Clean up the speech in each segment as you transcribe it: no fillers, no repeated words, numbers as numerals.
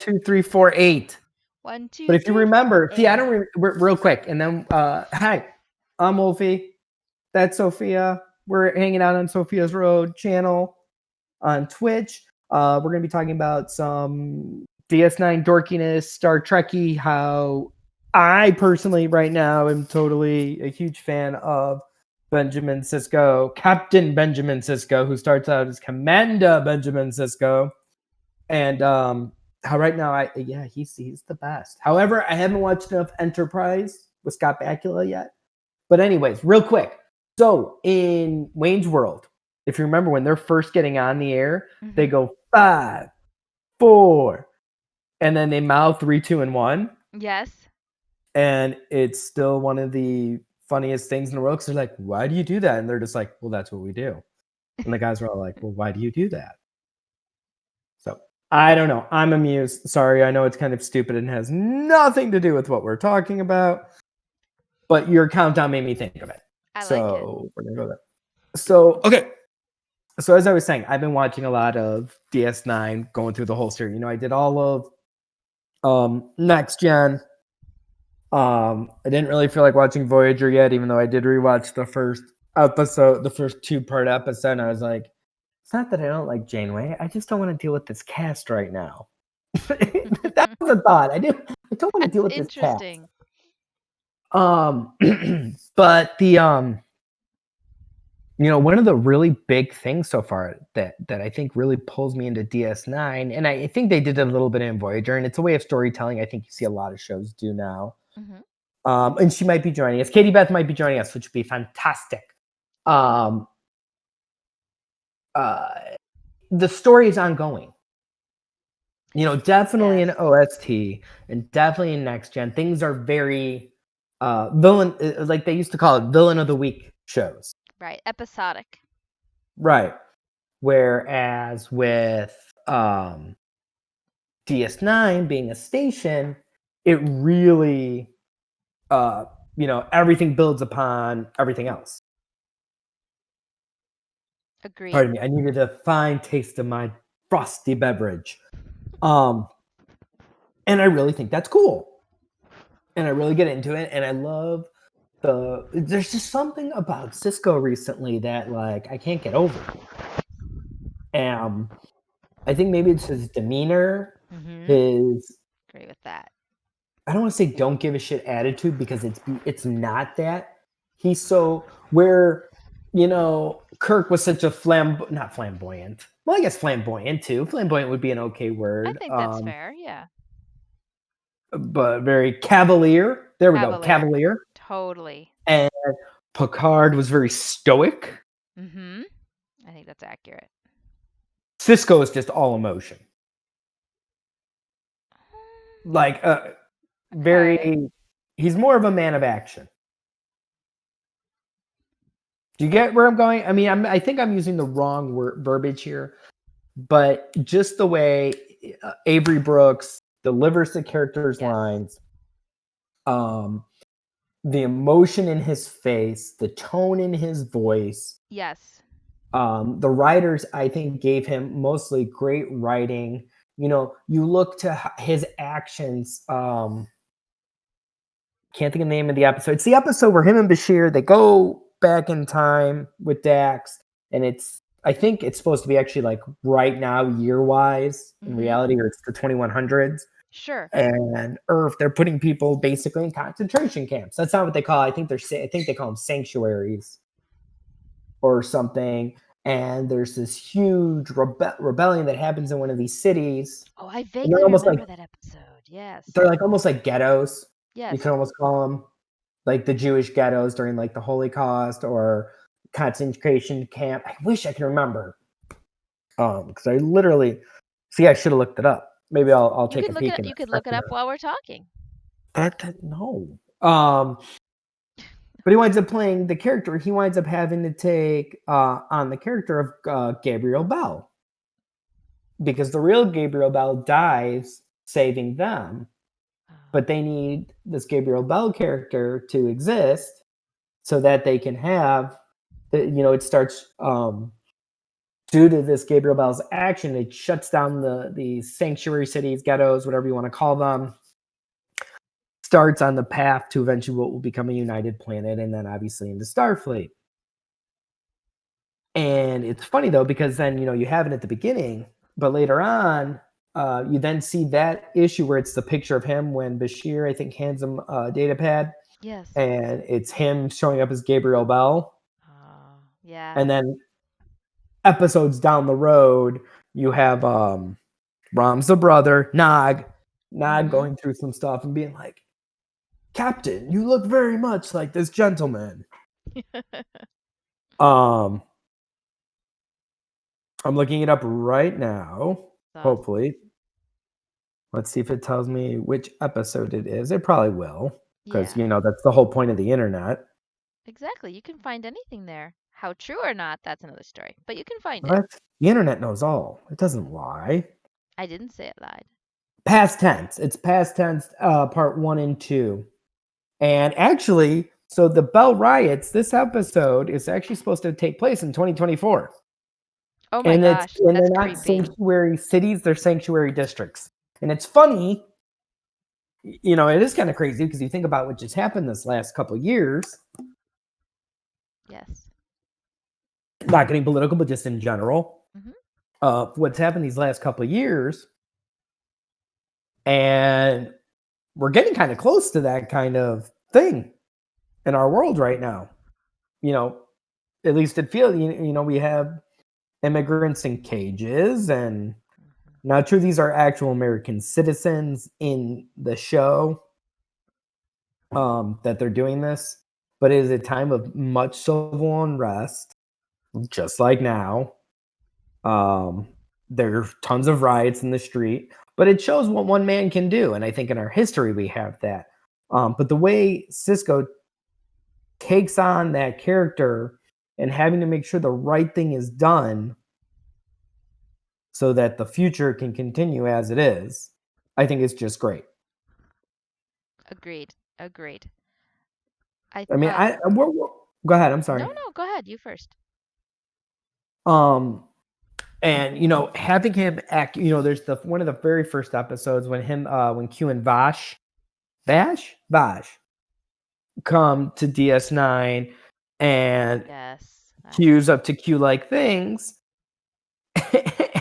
2, 3, 4, 8. 1, 2, But if you 3, 4, remember, see, I 8. don't real quick, and then hi, I'm Wolfie. That's Sophia. We're hanging out on Sophia's Road channel on Twitch. We're gonna be talking about some DS9 dorkiness, Star Trekky. How I personally, right now, am totally a huge fan of Benjamin Sisko, Captain Benjamin Sisko, who starts out as Commander Benjamin Sisko, and how right now, he's the best. However, I haven't watched enough Enterprise with Scott Bakula yet. But anyways, real quick. So in Wayne's World, if you remember when they're first getting on the air, they go 5, 4, and then they mouth 3, 2, and 1. Yes. And it's still one of the funniest things in the world because they're like, why do you do that? And they're just like, well, that's what we do. And the guys are all like, well, why do you do that? So I don't know. I'm amused. Sorry, I know it's kind of stupid and has nothing to do with what we're talking about. But your countdown made me think of it. I like it. We're going to go there. So, okay. So as I was saying, I've been watching a lot of DS9, going through the whole series. You know, I did all of Next Gen. I didn't really feel like watching Voyager yet, even though I did rewatch the first episode, the first 2-part episode, and I was like, it's not that I don't like Janeway. I just don't want to deal with this cast right now. That was a thought. I don't want to deal with this cast. Interesting. But the you know, one of the really big things so far that I think really pulls me into DS9, and I think they did it a little bit in Voyager, and it's a way of storytelling I think you see a lot of shows do now. And she might be joining us. Katie Beth might be joining us, which would be fantastic. The story is ongoing. You know, definitely in OST and definitely in Next Gen, things are very villain, like they used to call it, villain of the week shows. Right, episodic. Right. Whereas with DS9 being a station, it really, you know, everything builds upon everything else. Agreed. Pardon me, I needed a fine taste of my frosty beverage. And I really think that's cool. And I really get into it, and I love there's just something about Sisko recently that like I can't get over. I think maybe it's his demeanor, his agree with that. I don't want to say don't give a shit attitude because it's not that. He's so where, you know, Kirk was such a not flamboyant. Well, I guess flamboyant too. Flamboyant would be an okay word. I think that's fair, yeah. But very cavalier. There we go, cavalier. Totally. And Picard was very stoic. I think that's accurate. Sisko is just all emotion. Like he's more of a man of action. Do you get where I'm going? I mean, I think I'm using the wrong verbiage here, but just the way Avery Brooks delivers the character's lines, the emotion in his face, the tone in his voice. Yes. The writers, I think, gave him mostly great writing. You know, you look to his actions. Can't think of the name of the episode. It's the episode where him and Bashir, they go back in time with Dax, and I think it's supposed to be actually like right now, year-wise. In reality, or it's the 2100s. Sure. And Earth, they're putting people basically in concentration camps. That's not what they call it. I think they call them sanctuaries or something. And there's this huge rebellion that happens in one of these cities. Oh, I vaguely remember that episode. Yes. They're like almost like ghettos. Yes. You can almost call them like the Jewish ghettos during like the Holocaust or concentration camp. I wish I could remember. Because I literally I should have looked it up. Maybe I'll take a peek. You could look it up while we're talking. No. But he winds up playing the character. He winds up having to take on the character of Gabriel Bell. Because the real Gabriel Bell dies saving them. But they need this Gabriel Bell character to exist so that they can have, you know, it starts due to this Gabriel Bell's action, it shuts down the sanctuary cities, ghettos, whatever you want to call them. Starts on the path to eventually what will become a united planet, and then obviously into Starfleet. And it's funny though, because then you have it at the beginning, but later on, you then see that issue where it's the picture of him when Bashir, I think, hands him a data pad, Yes. and it's him showing up as Gabriel Bell. Oh, yeah. And then episodes down the road, you have Ram's the brother, Nog going through some stuff and being like, Captain, you look very much like this gentleman. I'm looking it up right now. Hopefully. Let's see if it tells me which episode it is. It probably will, because that's the whole point of the internet. Exactly. You can find anything there. How true or not, that's another story. But you can find What? it. The internet knows all. It doesn't lie. I didn't say it lied. Past tense. It's past tense, part 1 and 2. And actually, so the Bell riots, this episode is actually supposed to take place in 2024. Oh my gosh, and that's they're not creepy. sanctuary cities, they're sanctuary districts. And it's funny, it is kind of crazy because you think about what just happened this last couple of years. Yes. Not getting political, but just in general. What's happened these last couple of years. And we're getting kind of close to that kind of thing in our world right now. At least it feels, we have immigrants in cages, and not true, these are actual American citizens in the show that they're doing this, but it is a time of much civil unrest, just like now. There are tons of riots in the street, but it shows what one man can do, and I think in our history we have that. But the way Sisko takes on that character and having to make sure the right thing is done so that the future can continue as it is, I think it's just great. Agreed. I mean, go ahead. I'm sorry. No, go ahead. You first. And having him act, there's one of the very first episodes when Q and Vash come to DS9, and Q's up to Q-like things,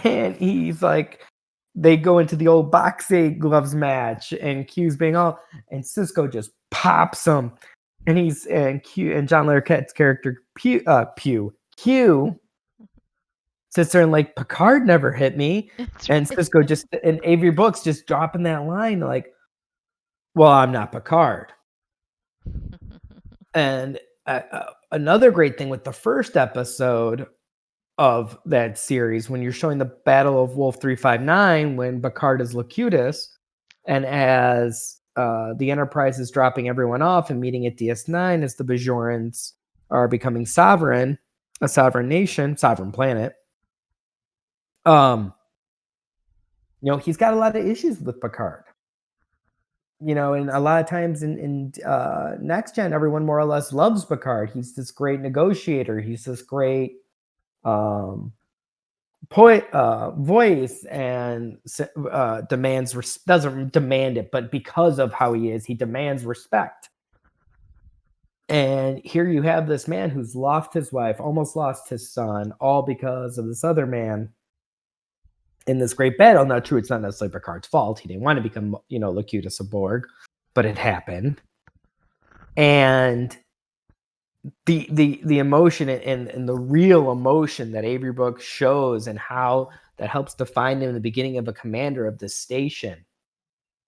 and he's like, they go into the old boxing gloves match, and Q's being all, and Sisko just pops him, and Q and John Larroquette's character Q sits there and like, Picard never hit me, and Sisko just, and Avery Brooks just dropping that line like, well, I'm not Picard. And another great thing with the first episode of that series, when you're showing the Battle of Wolf 359, when Picard is Locutus, and as the Enterprise is dropping everyone off and meeting at DS9 as the Bajorans are becoming sovereign, a sovereign nation, sovereign planet. He's got a lot of issues with Picard. And a lot of times in Next Gen, everyone more or less loves Picard. He's this great negotiator. He's this great voice, and doesn't demand it, but because of how he is, he demands respect. And here you have this man who's lost his wife, almost lost his son, all because of this other man in this great battle. Not true, it's not necessarily Picard's fault. He didn't want to become, Locutus of Borg, but it happened. And the emotion and the real emotion that Avery Brooks shows, and how that helps define him in the beginning of a commander of this station,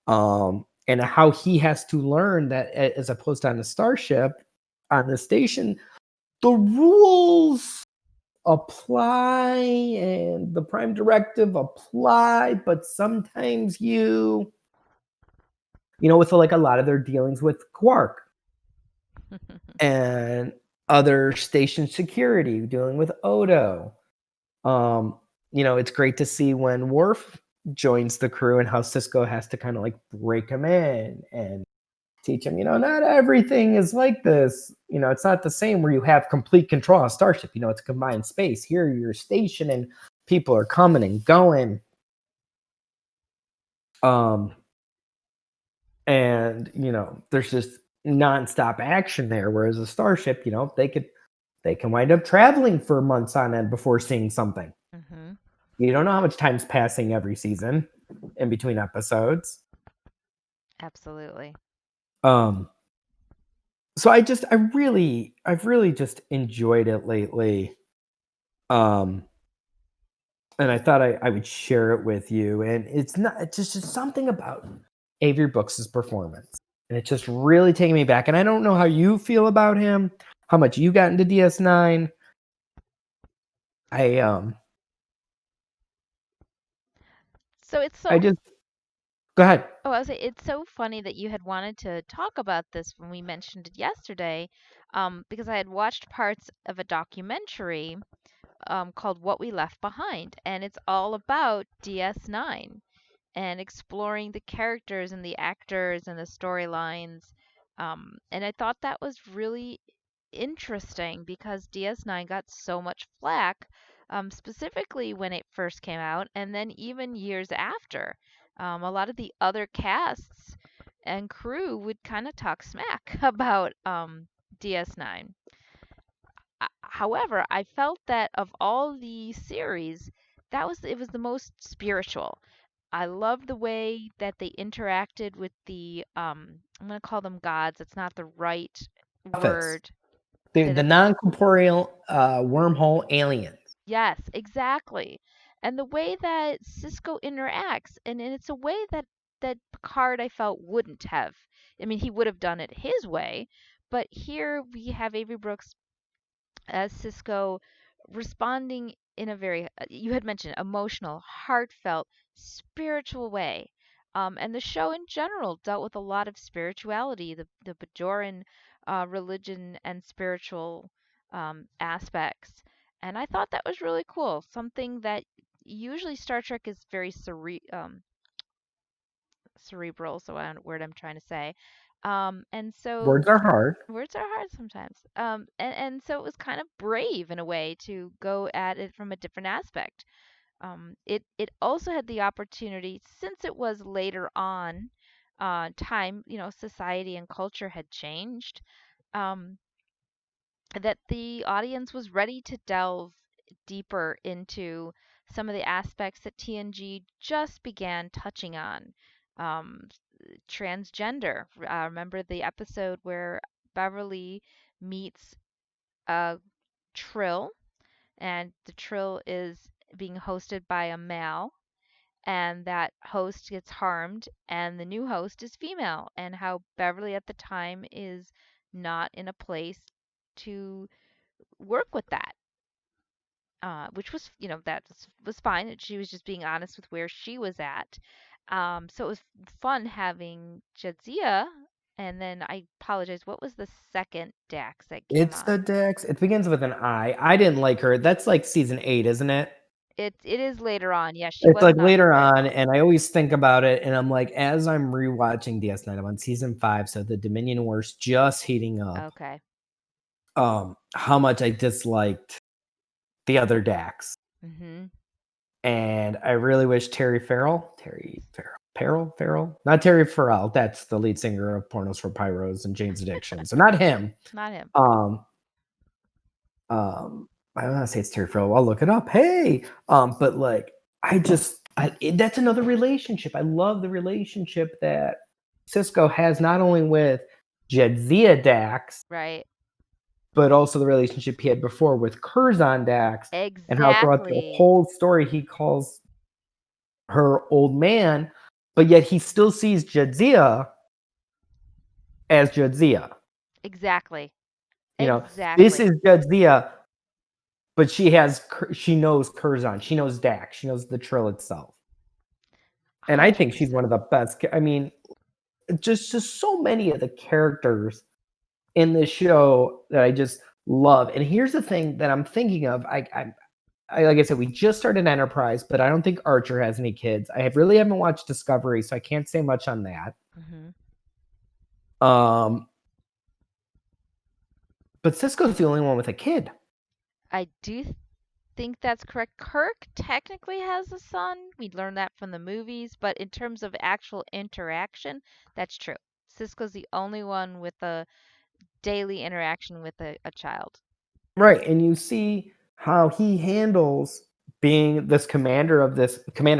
and how he has to learn that as opposed to on a starship, on the station, the rules apply and the prime directive apply, but sometimes with like a lot of their dealings with Quark and other station security, dealing with Odo. It's great to see when Worf joins the crew and how Sisko has to kind of like break him in and teach him, not everything is like this. It's not the same where you have complete control of Starship. It's a combined space. Here, you're stationed and people are coming and going. And there's just nonstop action there. Whereas a Starship, they can wind up traveling for months on end before seeing something. Mm-hmm. You don't know how much time's passing every season in between episodes. Absolutely. So I've really just enjoyed it lately. And I thought I would share it with you. And it's just something about Avery Brooks' performance. And it's just really taking me back. And I don't know how you feel about him, how much you got into DS9. So it's so I just go ahead. Oh, I was say it's so funny that you had wanted to talk about this when we mentioned it yesterday, because I had watched parts of a documentary called What We Left Behind, and it's all about DS9 and exploring the characters and the actors and the storylines. And I thought that was really interesting because DS9 got so much flack, specifically when it first came out, and then even years after. A lot of the other casts and crew would kind of talk smack about DS9. However, I felt that of all the series, it was the most spiritual. I love the way that they interacted with the I'm going to call them gods. It's not the right word. Say The that again. non-corporeal wormhole aliens. Yes, exactly. And the way that Cisco interacts, and it's a way that Picard I felt wouldn't have. I mean, he would have done it his way, but here we have Avery Brooks as Cisco responding in a very, you had mentioned, emotional, heartfelt, spiritual way. And the show in general dealt with a lot of spirituality, the Bajoran religion and spiritual aspects. And I thought that was really cool. Something that usually Star Trek is very cerebral, so I don't know what word I'm trying to say. And so Words are hard. words are hard sometimes. And so it was kind of brave in a way to go at it from a different aspect. It also had the opportunity, since it was later on, time, society and culture had changed, um, that the audience was ready to delve deeper into some of the aspects that TNG just began touching on. Um, Transgender. Remember the episode where Beverly meets a Trill, and the Trill is being hosted by a male, and that host gets harmed, and the new host is female, and how Beverly at the time is not in a place to work with that. Which was, that was fine. She was just being honest with where she was at. So it was fun having Jadzia, and then I apologize. What was the second Dax that came It's the on? Dex. It begins with an I. I didn't like her. That's like season 8, isn't it? It is later on. Yes, she It's like wasn't on for later very on, long. and I always think about it, and I'm like, as I'm rewatching DS9, I'm on season 5, so the Dominion War's just heating up. Okay. How much I disliked the other Dax, Mhm. and I really wish not Terry Farrell. That's the lead singer of Pornos for Pyros and Jane's Addiction. So not him. Not him. Um, I don't want to say it's Terry Farrell. I'll look it up. Hey, but like, that's another relationship. I love the relationship that Cisco has not only with Jadzia Dax, Right. but also the relationship he had before with Curzon Dax, and how throughout the Exactly. whole story he calls her old man, but yet he still sees Jadzia as Jadzia. Exactly. This Exactly. is Jadzia, but she knows Curzon, she knows Dax, she knows the Trill itself, and I think she's one 100%. of the best. I mean, just so many of the characters in this show that I just love. And here's the thing that I'm thinking of. I like I said, we just started Enterprise, but I don't think Archer has any kids. Really haven't watched Discovery, so I can't say much on that. Mhm. Um, but Cisco's the only one with a kid. I do think that's correct. Kirk technically has a son. We learned that from the movies, but in terms of actual interaction, that's true. Cisco's the only one with a daily interaction with a child. Right. And you see how he handles being this commander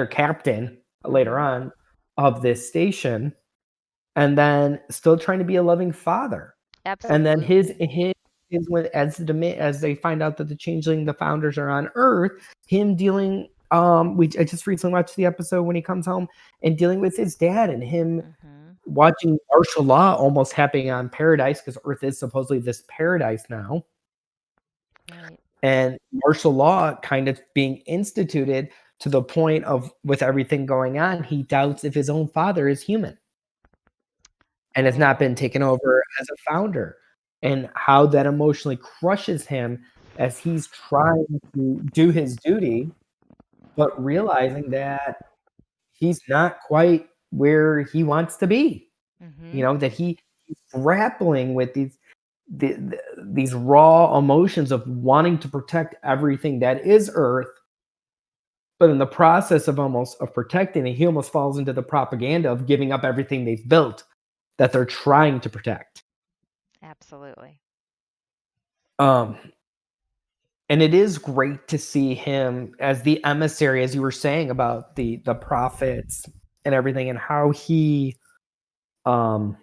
captain later Mm-hmm. on of this station, and then still trying to be a loving father. And then Absolutely. his when as they find out that the founders are on Earth, him dealing I just recently watched the episode when he comes home and dealing with his dad and him Mm-hmm. watching martial law almost happening on paradise because Earth is supposedly this paradise now. Right. And martial law kind of being instituted to the point of with everything going on, he doubts if his own father is human and has not been Oh. taken over as a founder, and how that emotionally crushes him as he's trying to do his duty, but realizing that he's not quite where he wants to be. Mm-hmm. That he's grappling with these raw emotions of wanting to protect everything that is Earth, but in the process of protecting it, he almost falls into the propaganda of giving up everything they've built that they're trying to protect. Absolutely. Um, and it is great to see him as the emissary, as you were saying about the prophets and everything, and how he um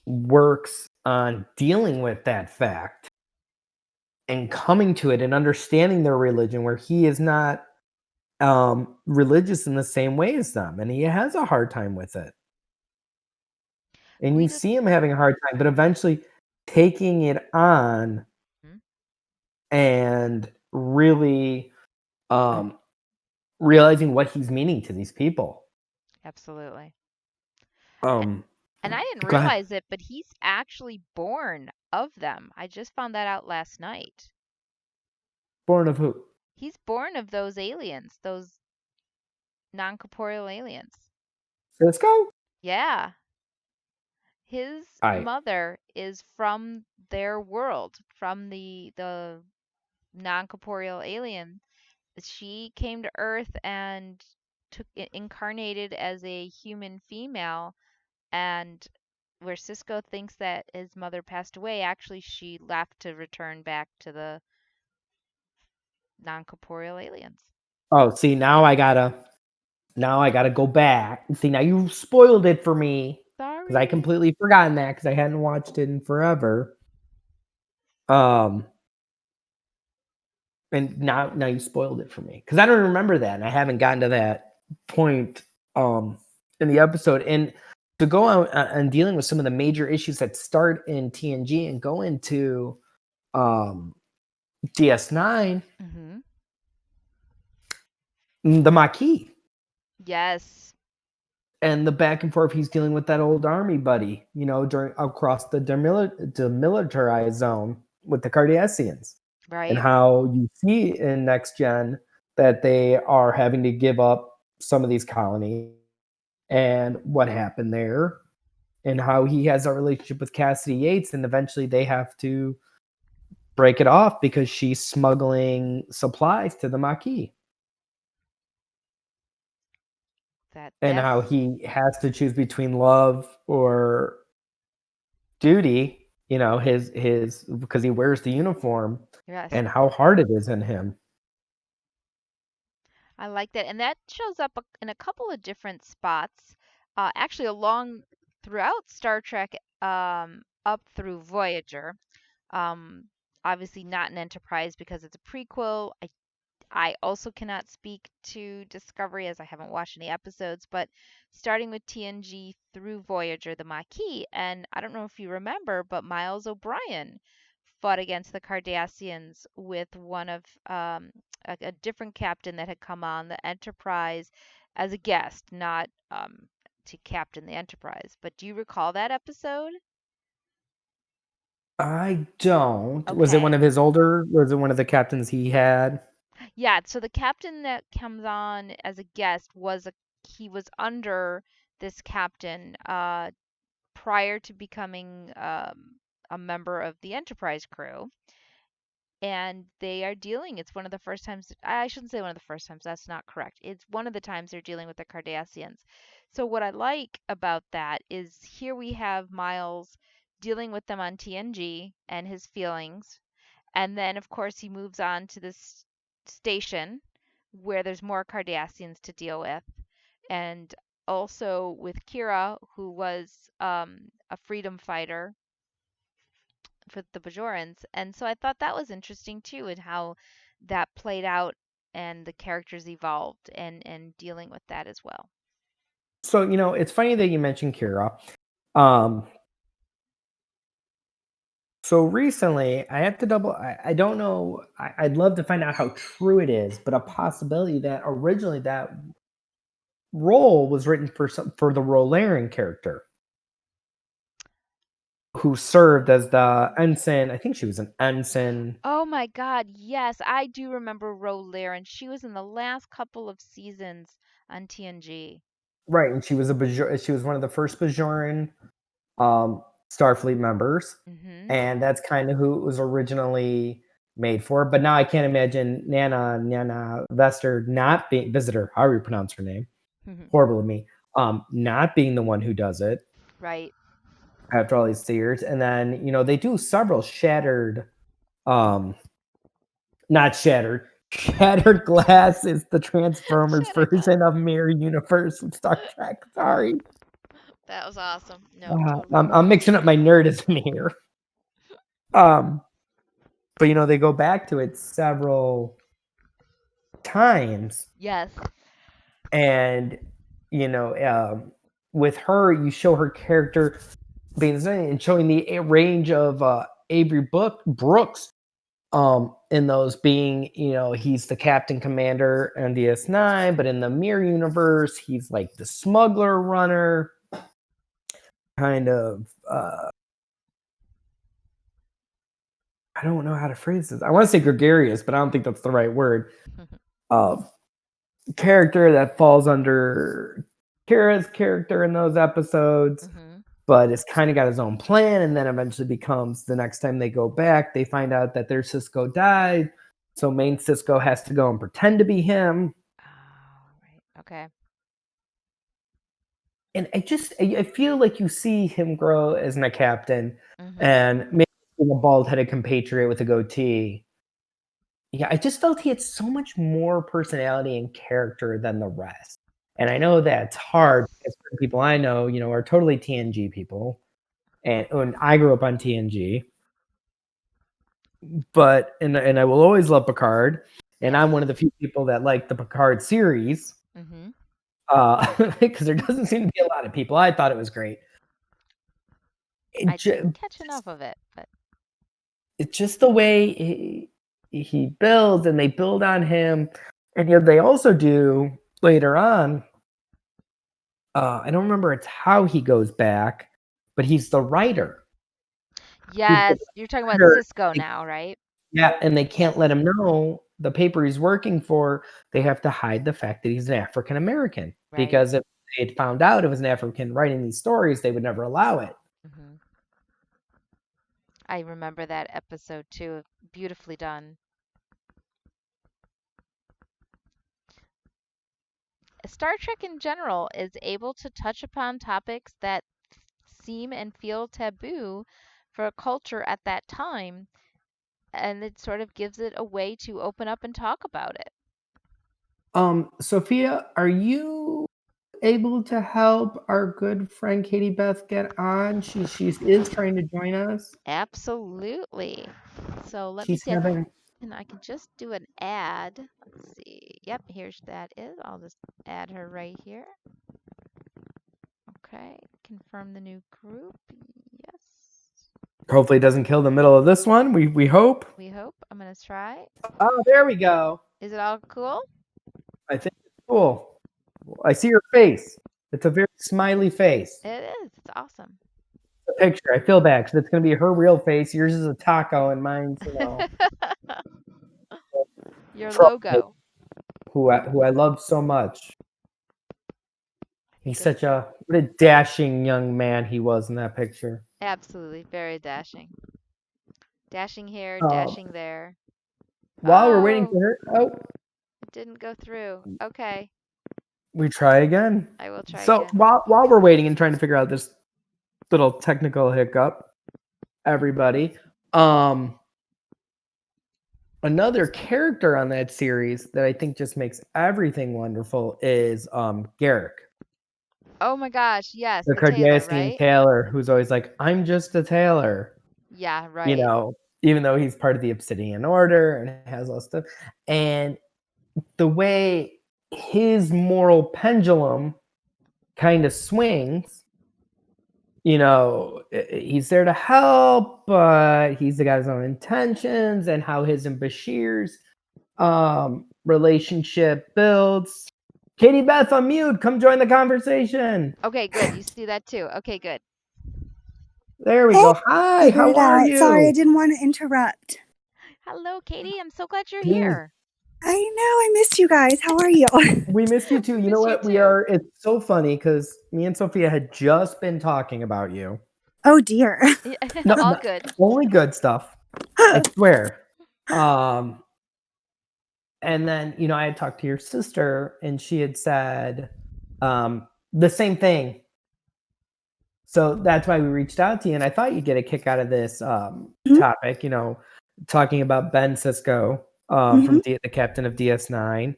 works on dealing with that fact and coming to it and understanding their religion, where he is not religious in the same way as them, and he has a hard time with it. And We you just see him having a hard time, but eventually taking it on Mhm. and really um realizing what he's meaning to these people. Absolutely. A- Um, And I didn't go ahead. realize it, but he's actually born of them. I just found that out last night. Born of who? He's born of those aliens, those non-corporeal aliens. Cisco? Yeah. His I mother is from their world, from the non-corporeal alien. She came to Earth and incarnated as a human female, and where Cisco thinks that his mother passed away, actually she left to return back to the non-corporeal aliens. Oh, see, now I gotta go back. See, now you spoiled it for me because I Sorry. completely forgotten that because I hadn't watched it in forever. Um, and now you spoiled it for me because I don't remember that, and I haven't gotten to that point in the episode. And to go on and dealing with some of the major issues that start in TNG and go into um DS9, Mhm. the Maquis Yes. and the back and forth he's dealing with that old army buddy, during across the demilitarized zone with the Cardassians, and Right. how you see in Next Gen that they are having to give up some of these colonies and what happened there, and how he has a relationship with Cassidy Yates, and eventually they have to break it off because she's smuggling supplies to the Maquis, and how That's he has to choose between love or duty, his because he wears the uniform, yes. and how hard it is in him. I like that. And that shows up in a couple of different spots. Actually along throughout Star Trek up through Voyager. Um Obviously not an Enterprise because it's a prequel. I also cannot speak to Discovery as I haven't watched any episodes, but starting with TNG through Voyager, the Maquis, and I don't know if you remember, but Miles O'Brien fought against the Cardassians with one of a different captain that had come on the Enterprise as a guest, not to captain the Enterprise. But do you recall that episode? I don't. Okay. Was it one of the captains he had? Yeah, so the captain that comes on as a guest he was under this captain. prior to becoming a member of the Enterprise crew. And they are dealing, it's one of the first times, I shouldn't say one of the first times, that's not correct. It's one of the times they're dealing with the Cardassians. So what I like about that is here we have Miles dealing with them on TNG and his feelings. And then, of course, he moves on to this station where there's more Cardassians to deal with. And also with Kira, who was a freedom fighter for the Bajorans. And so I thought that was interesting too, and how that played out and the characters evolved and dealing with that as well. So, it's funny that you mentioned Kira. Um, so recently, I have to I don't know. I'd love to find out how true it is, but a Mhm. possibility that originally that role was written for the Rolarian character who served as the ensign. I think she was an ensign. Oh my God, yes, I do remember Ro Laren. She was in the last couple of seasons on TNG. Right, and she was one of the first Bajoran Starfleet members, Mhm. and that's kind of who it was originally made for. But now I can't imagine Nana Vester not being Visitor, however you pronounce her name. Horrible of me. Not being the one who does it Right. after all these years. And then, they do several um not shattered. Shattered Glass is the Transformers Shattered glass. version of Mirror Universe of Star Trek. Sorry. That was awesome. No, totally I'm cool. mixing up my nerdism here. Um, but they go back to it several times, Yes. and with her, you show her character being and showing the range of Avery Brooks in those being, he's the captain commander on DS9, but in the Mirror universe, he's like the smuggler runner, kind of. I don't know how to phrase this. I want to say gregarious, but I don't think that's the right word. Uh, Character that falls under Kira's character in those episodes, Mhm. but it's kind of got his own plan, and then eventually becomes the next time they go back, they find out that their Sisko died, so main Sisko has to go and pretend to be him. Oh, right. Okay. And I feel like you see him grow as a captain, Mhm. and maybe being a bald-headed compatriot with a goatee. Yeah, I just felt he had so much more personality and character than the rest. And I know that's hard Yes. because certain people I know, are totally TNG people. And when I grew up on TNG, but and I will always love Picard. And Yes. I'm one of the few people that like the Picard series. Mhm. Because there doesn't seem to be a lot of people. I thought it was great. I It didn't ju- catch enough of it, but it's just the way he builds, and they build on him. And they also do later on. I don't remember it's how he goes back, but he's the writer. He's the yes, you're talking about writer. Cisco now, right? Yeah, and they Yes. can't let him know the paper he's working for. They have to hide the fact that he's an African American, Right. because if they had found out it was an African writing these stories, they would never allow it. Mhm. I remember that episode too. Beautifully done. Star Trek in general is able to touch upon topics that seem and feel taboo for a culture at that time, and it sort of gives it a way to open up and talk about it. Sophia, are you able to help our good friend Katie Beth get on? She is trying to join us. Absolutely. So let me She's see. having And I can just do an ad. Let's see. Yep, here's that is. I'll just add her right here. Okay. Confirm the new group. Yes. hopefully it doesn't kill the middle of this one. We hope. We hope. I'm gonna try. Oh, there we go. Is it all cool? I think it's cool. I see her face. It's a very smiley face. It is. It's awesome. The picture. I feel bad because it's going to be her real face. Yours is a taco, and mine's, Your Trump, logo. who I love so much. He's Good such stuff. what a dashing young man he was in that picture. Absolutely, very dashing. Dashing here, Um, dashing there. while we're waiting Oh, for her, oh, it didn't go through. Okay, we try again. I will try So again. while we're waiting and trying to figure out this little technical hiccup, everybody, another character on that series that I think just makes everything wonderful is Garrick, Oh my gosh, yes, the the Taylor, Cardassian right? tailor, who's always like, "I'm just a tailor," Yeah, you right. know, even though he's part of the Obsidian Order and has all this stuff, and the way his moral pendulum kind of swings. He's there to help, but he's got his own intentions, and how his and Bashir's relationship builds. Katie Beth, unmute. Come join the conversation. Okay, good. You see that too. Okay, good. There we Hey, go. Hi, figured how it are out. Sorry, I you? didn't want to interrupt. Hello, Katie. I'm so glad you're Good. here. I know I missed you guys. How are you? We missed you too. You know Miss you what? too. It's so funny because me and Sophia had just been talking about you. Oh dear. Yeah, No, all no, good. only good stuff. I swear. Um, And then, I had talked to your sister and she had said the same thing. So that's why we reached out to you. And I thought you'd get a kick out of this Mhm, topic, talking about Ben Sisko mhm. the captain of DS9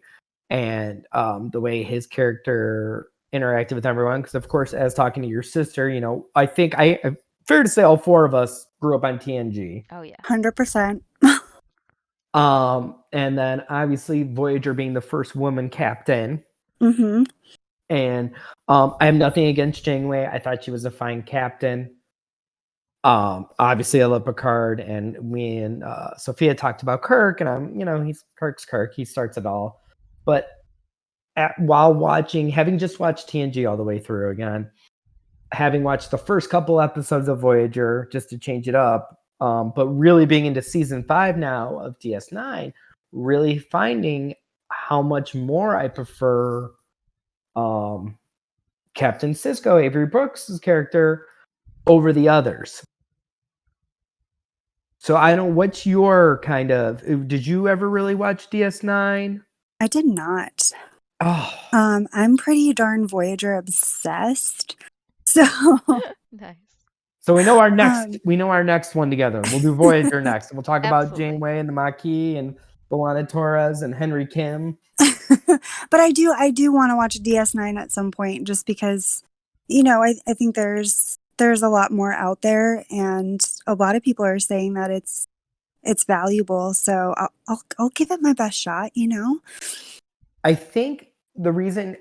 and the way his character interacted with everyone. Because, of course, as talking to your sister, I think fair to say all four of us grew up on TNG. Oh yeah. 100%. And then obviously Voyager being the first woman captain. Mhm. And I have nothing against Janeway. I thought she was a fine captain. Obviously I love Picard, and me and Sophia talked about Kirk, and he's Kirk's Kirk. He starts it all. But while having just watched TNG all the way through again, having watched the first couple episodes of Voyager just to change it up, but really being into season 5 now of DS9, really finding how much more I prefer Captain Sisko, Avery Brooks' character, over the others. So I don't. What's your kind of? Did you ever really watch DS9? I did not. Oh, I'm pretty darn Voyager obsessed. So, Nice. so we know our next. um, We know our next one together. We'll do Voyager next, and we'll talk about Absolutely. Janeway and the Maquis and B'Elanna Torres and Henry Kim. but I do want to watch DS9 at some point, just because, I think there's a lot more out there, and a lot of people are saying that it's valuable. So I'll give it my best shot. I think the reason.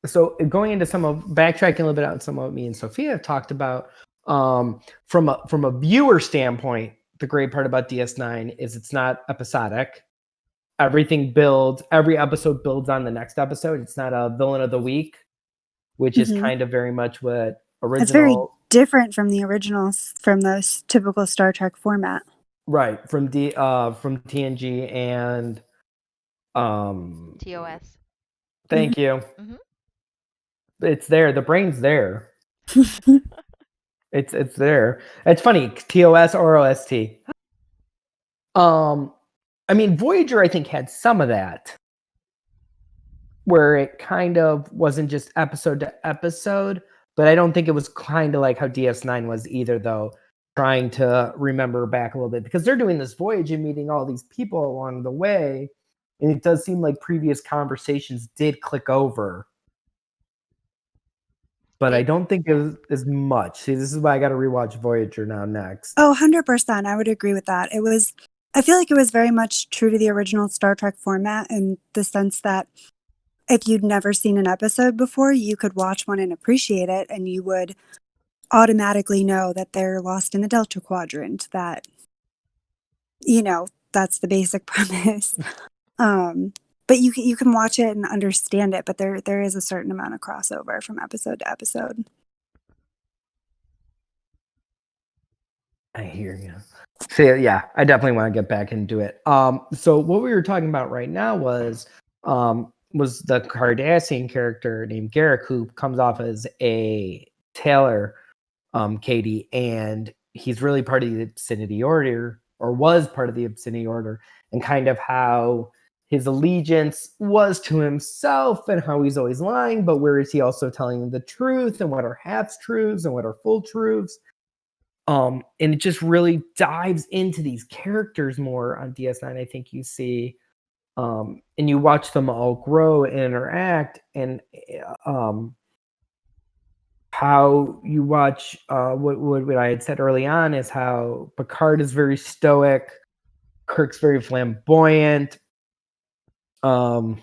So going into backtracking a little bit on some of what me and Sophia have talked about, from a viewer standpoint, the great part about DS9 is it's not episodic. Every episode builds on the next episode. It's not a villain of the week, which is Mhm. kind of very much what It's very original, different from the originals, from the typical Star Trek format. right, from TNG and TOS. Mhm. thank you. Mhm. It's there. The brain's there. It's there. It's funny. TOS or OST. I mean, Voyager, I think, had some of that, where it kind of wasn't just episode to episode, but I don't think it was kind of like how DS9 was either, though, trying to remember back a little bit, because they're doing this voyage and meeting all these people along the way. And it does seem like previous conversations did click over, but I They don't think it yeah. was as much. See, this is why I got to rewatch Voyager now next. Oh, 100%. I would agree with that. I feel like it was very much true to the original Star Trek format, in the sense that if you'd never seen an episode before, you could watch one and appreciate it, and you would automatically know that they're lost in the Delta Quadrant, that, that's the basic premise. Um, but you can watch it and understand it, but there is a certain amount of crossover from episode to episode. I hear you. So yeah, I definitely want to get back into it. So what we were talking about right now was was the Cardassian character named Garrick, who comes off as a tailor, Katie, and he's really part of the Obsidian Order, or was part of the Obsidian Order, and kind of how his allegiance was to himself and how he's always lying, but where is he also telling the truth, and what are half-truths and what are full truths. And it just really dives into these characters more on DS9. I think you see, and you watch them all grow and interact, and how you watch what I had said early on is how Picard is very stoic, Kirk's very flamboyant. I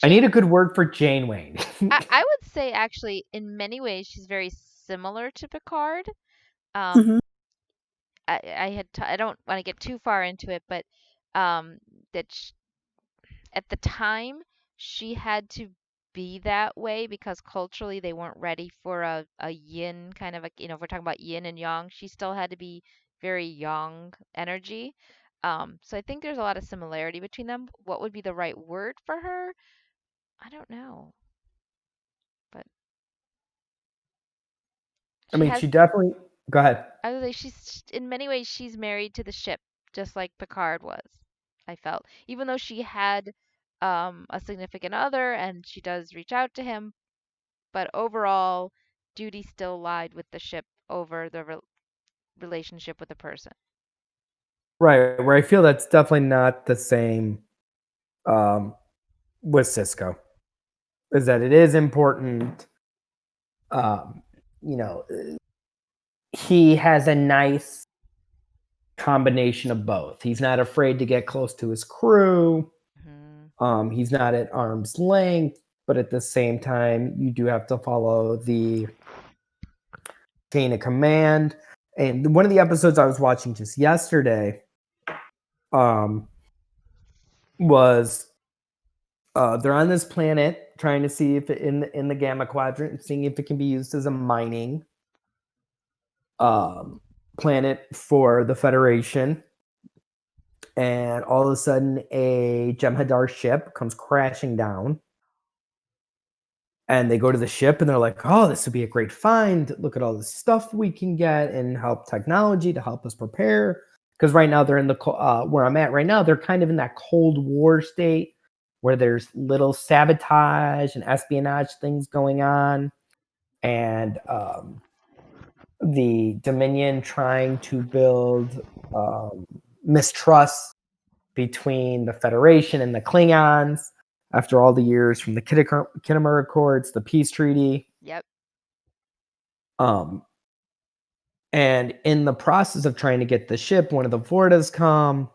need a good word for Janeway. I would say actually, in many ways, she's very similar to Picard. Mhm. I don't want to get too far into it, but that at the time she had to be that way because culturally they weren't ready for a yin kind of a, if we're talking about yin and yang, she still had to be very yang energy. So I think there's a lot of similarity between them. What would be the right word for her? I don't know, but I she mean, has. she definitely. Go ahead. I would say she's in many ways she's married to the ship, just like Picard was. I felt, even though she had a significant other and she does reach out to him, but overall, duty still lied with the ship over the relationship with the person. Right, where I feel that's definitely not the same with Sisko. Is that it is important. Um, you know, he has a nice combination of both. He's not afraid to get close to his crew. Mm-hmm. He's not at arm's length, but at the same time, you do have to follow the chain of command. And one of the episodes I was watching just yesterday was they're on this planet trying to see if in the Gamma Quadrant, seeing if it can be used as a mining planet for the Federation. And all of a sudden, a Jem'Hadar ship comes crashing down. And they go to the ship and they're like, oh, this would be a great find. Look at all the stuff we can get and help technology to help us prepare. Because right now they're in the where I'm at right now, they're kind of in that Cold War state where there's little sabotage and espionage things going on. And the Dominion trying to build mistrust between the Federation and the Klingons after all the years from the Khitomer Accords, the peace treaty. Yep. And in the process of trying to get the ship, one of the Vortas come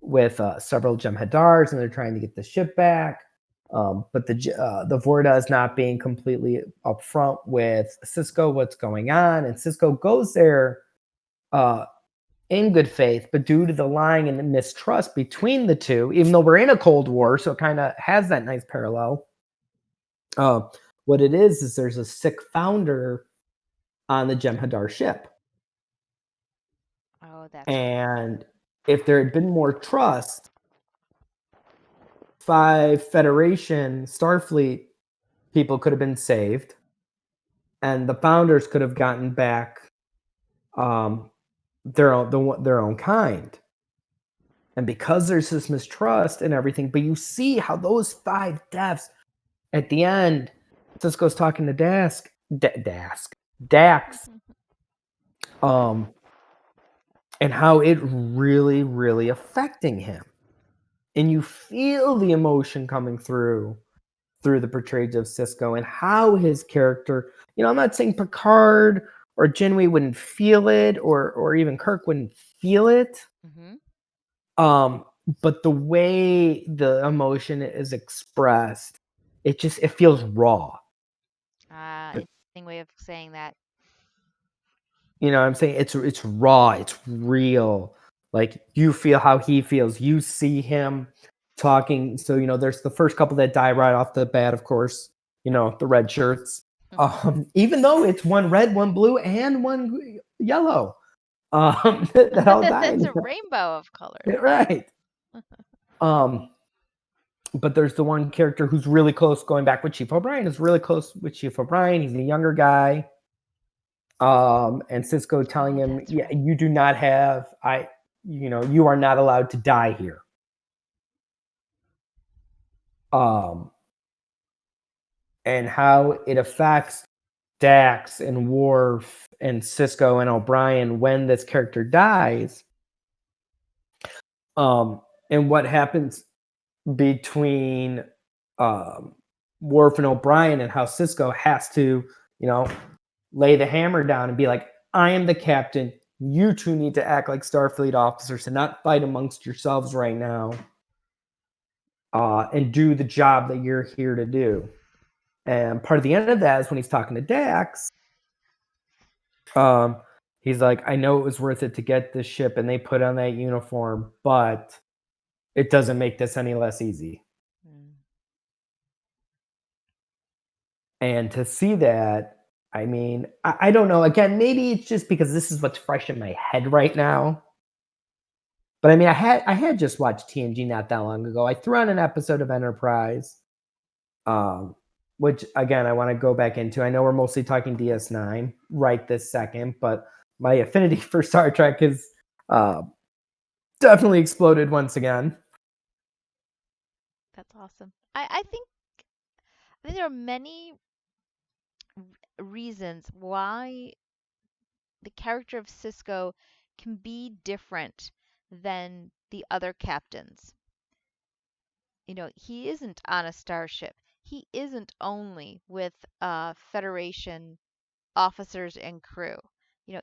with several Jem'Hadars, and they're trying to get the ship back. But the Vorta is not being completely upfront with Sisko what's going on, and Sisko goes there in good faith, but due to the lying and the mistrust between the two, even though we're in a Cold War, so it kind of has that nice parallel. What it is there's a sick founder on the Jem'Hadar ship. Oh, that's And if there had been more trust, 5 Federation Starfleet people could have been saved, and the founders could have gotten back their own kind. And because there's this mistrust and everything, but you see how those 5 deaths at the end, Sisko's talking to Dax, and how it really, really affecting him. And you feel the emotion coming through the portrayal of Sisko and how his character, I'm not saying Picard or Janeway wouldn't feel it, or even Kirk wouldn't feel it. Mm-hmm. But the way the emotion is expressed, it feels raw. Interesting way of saying that. You know what I'm saying? It's raw, it's real. Like, you feel how he feels. You see him talking. So, there's the first couple that die right off the bat, of course, the red shirts. Even though it's one red, one blue, and one yellow. That all died. It's a rainbow of colors. Right. but there's the one character who's really close, going back with Chief O'Brien, is really close with Chief O'Brien. He's a younger guy. And Sisko telling him, that's yeah, right. you do not have, you are not allowed to die here. And how it affects Dax and Worf and Sisko and O'Brien when this character dies. And what happens between Worf and O'Brien, and how Sisko has to, lay the hammer down and be like, I am the captain. You two need to act like Starfleet officers and not fight amongst yourselves right now. And do the job that you're here to do. And part of the end of that is when he's talking to Dax. He's like, I know it was worth it to get this ship and they put on that uniform, but it doesn't make this any less easy. And to see that, I mean, I don't know. Again, maybe it's just because this is what's fresh in my head right now. But I mean, I had just watched TNG not that long ago. I threw on an episode of Enterprise, which again I want to go back into. I know we're mostly talking DS9 right this second, but my affinity for Star Trek has definitely exploded once again. That's awesome. I think there are many reasons why the character of Sisko can be different than the other captains. He isn't on a starship. He isn't only with Federation officers and crew.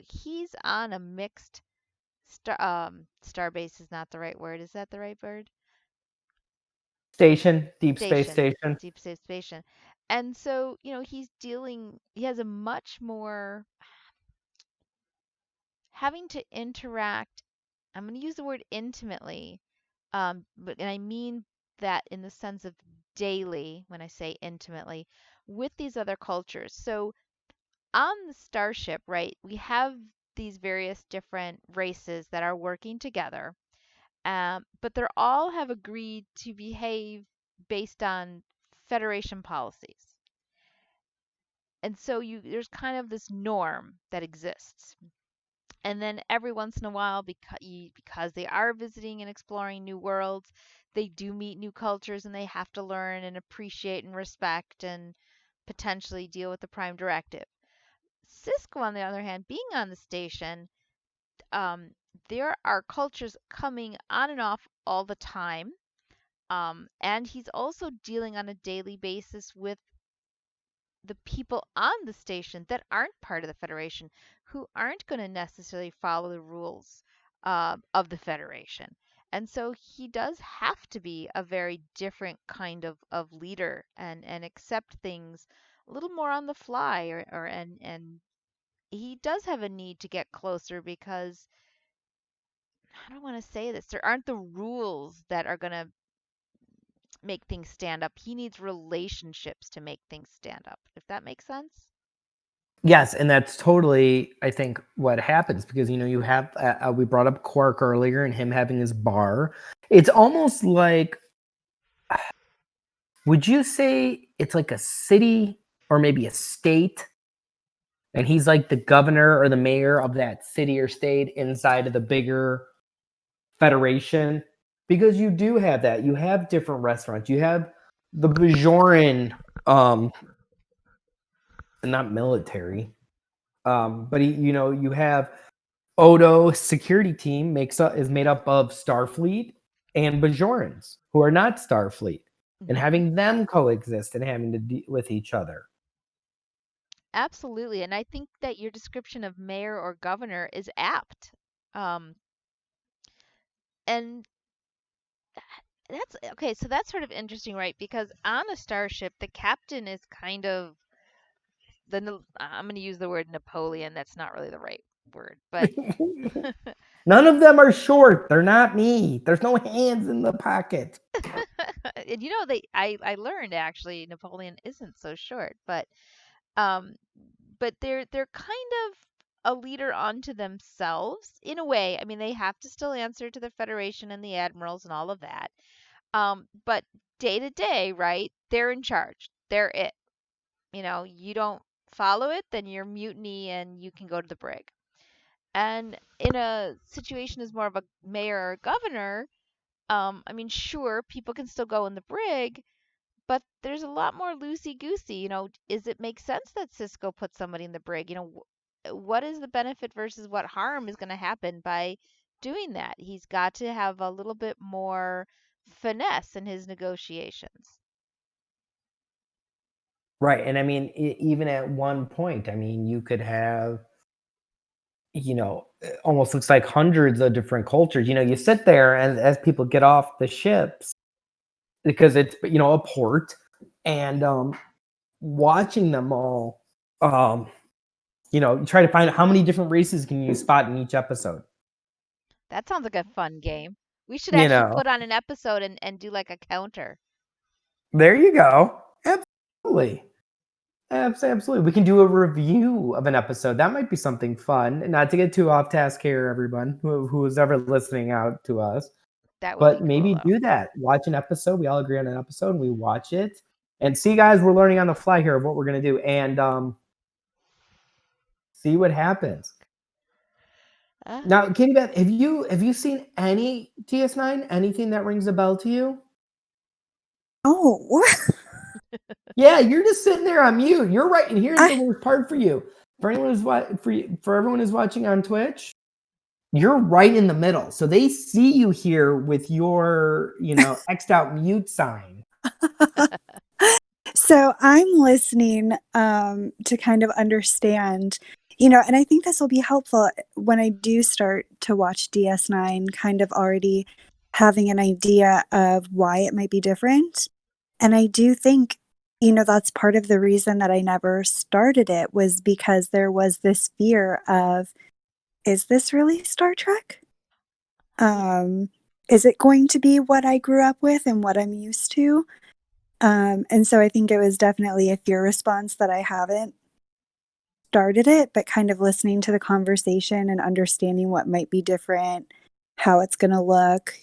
He's on a mixed starbase is not the right word. Is that the right word? Station, deep space station. Deep space station. And so, he has a much more having to interact. I'm going to use the word intimately, and I mean that in the sense of daily when I say intimately with these other cultures. So on the starship, right, we have these various different races that are working together, but they all have agreed to behave based on Federation policies. And so there's kind of this norm that exists. And then every once in a while, because they are visiting and exploring new worlds, they do meet new cultures and they have to learn and appreciate and respect and potentially deal with the Prime Directive. Sisko, on the other hand, being on the station, um, there are cultures coming on and off all the time. And he's also dealing on a daily basis with the people on the station that aren't part of the Federation, who aren't going to necessarily follow the rules of the Federation. And so he does have to be a very different kind of leader and accept things a little more on the fly and he does have a need to get closer because I don't want to say this. There aren't the rules that are going to make things stand up. He needs relationships to make things stand up, if that makes sense. Yes, and that's totally, I think, what happens because, you have, we brought up Quark earlier and him having his bar. It's almost like, would you say it's like a city or maybe a state? And he's like the governor or the mayor of that city or state inside of the bigger federation, because you do have that. You have different restaurants. You have the Bajoran, not military, but you have Odo security team is made up of Starfleet and Bajorans who are not Starfleet, and having them coexist and having to deal with each other. Absolutely. And I think that your description of mayor or governor is apt. Um, and that's okay. So that's sort of interesting, right? Because on a starship, the captain is kind of I'm going to use the word Napoleon. That's not really the right word, but None of them are short. They're not me. There's no hands in the pocket. and I learned actually Napoleon isn't so short, um but they're kind of a leader unto themselves in a way. I mean, they have to still answer to the Federation and the admirals and all of that. But day to day, right? They're in charge. They're it. You don't follow it, then you're mutiny and you can go to the brig. And in a situation as more of a mayor or governor, I mean, sure, people can still go in the brig, but there's a lot more loosey goosey. Does it make sense that Cisco put somebody in the brig? What is the benefit versus what harm is going to happen by doing that? He's got to have a little bit more finesse in his negotiations. Right. And I mean, even at one point, I mean, you could have, it almost looks like hundreds of different cultures. You sit there and as people get off the ships, because it's, a port, and watching them all, try to find how many different races can you spot in each episode. That sounds like a fun game. We should You actually know, put on an episode and do like a counter. there you go. Absolutely. Absolutely. We can do a review of an episode. That might be something fun. And not to get too off task here, everyone who is ever listening out to us. That would be But cool, maybe though. do that. Watch an episode. We all agree on an episode and we watch it. And see, guys, we're learning on the fly here of what we're gonna do. And see what happens. Now, Katie Beth, have you seen any TS9? Anything that rings a bell to you? Oh, Yeah, you're just sitting there on mute. You're right, and here's the worst part for you. For anyone who's for everyone who's watching on Twitch, you're right in the middle. So they see you here with your, X'd out mute sign. So I'm listening to kind of understand, and I think this will be helpful when I do start to watch DS9, kind of already having an idea of why it might be different. And I do think, that's part of the reason that I never started it was because there was this fear of, is this really Star Trek? Is it going to be what I grew up with and what I'm used to? And so I think it was definitely a fear response that I haven't started it, but kind of listening to the conversation and understanding what might be different, how it's going to look,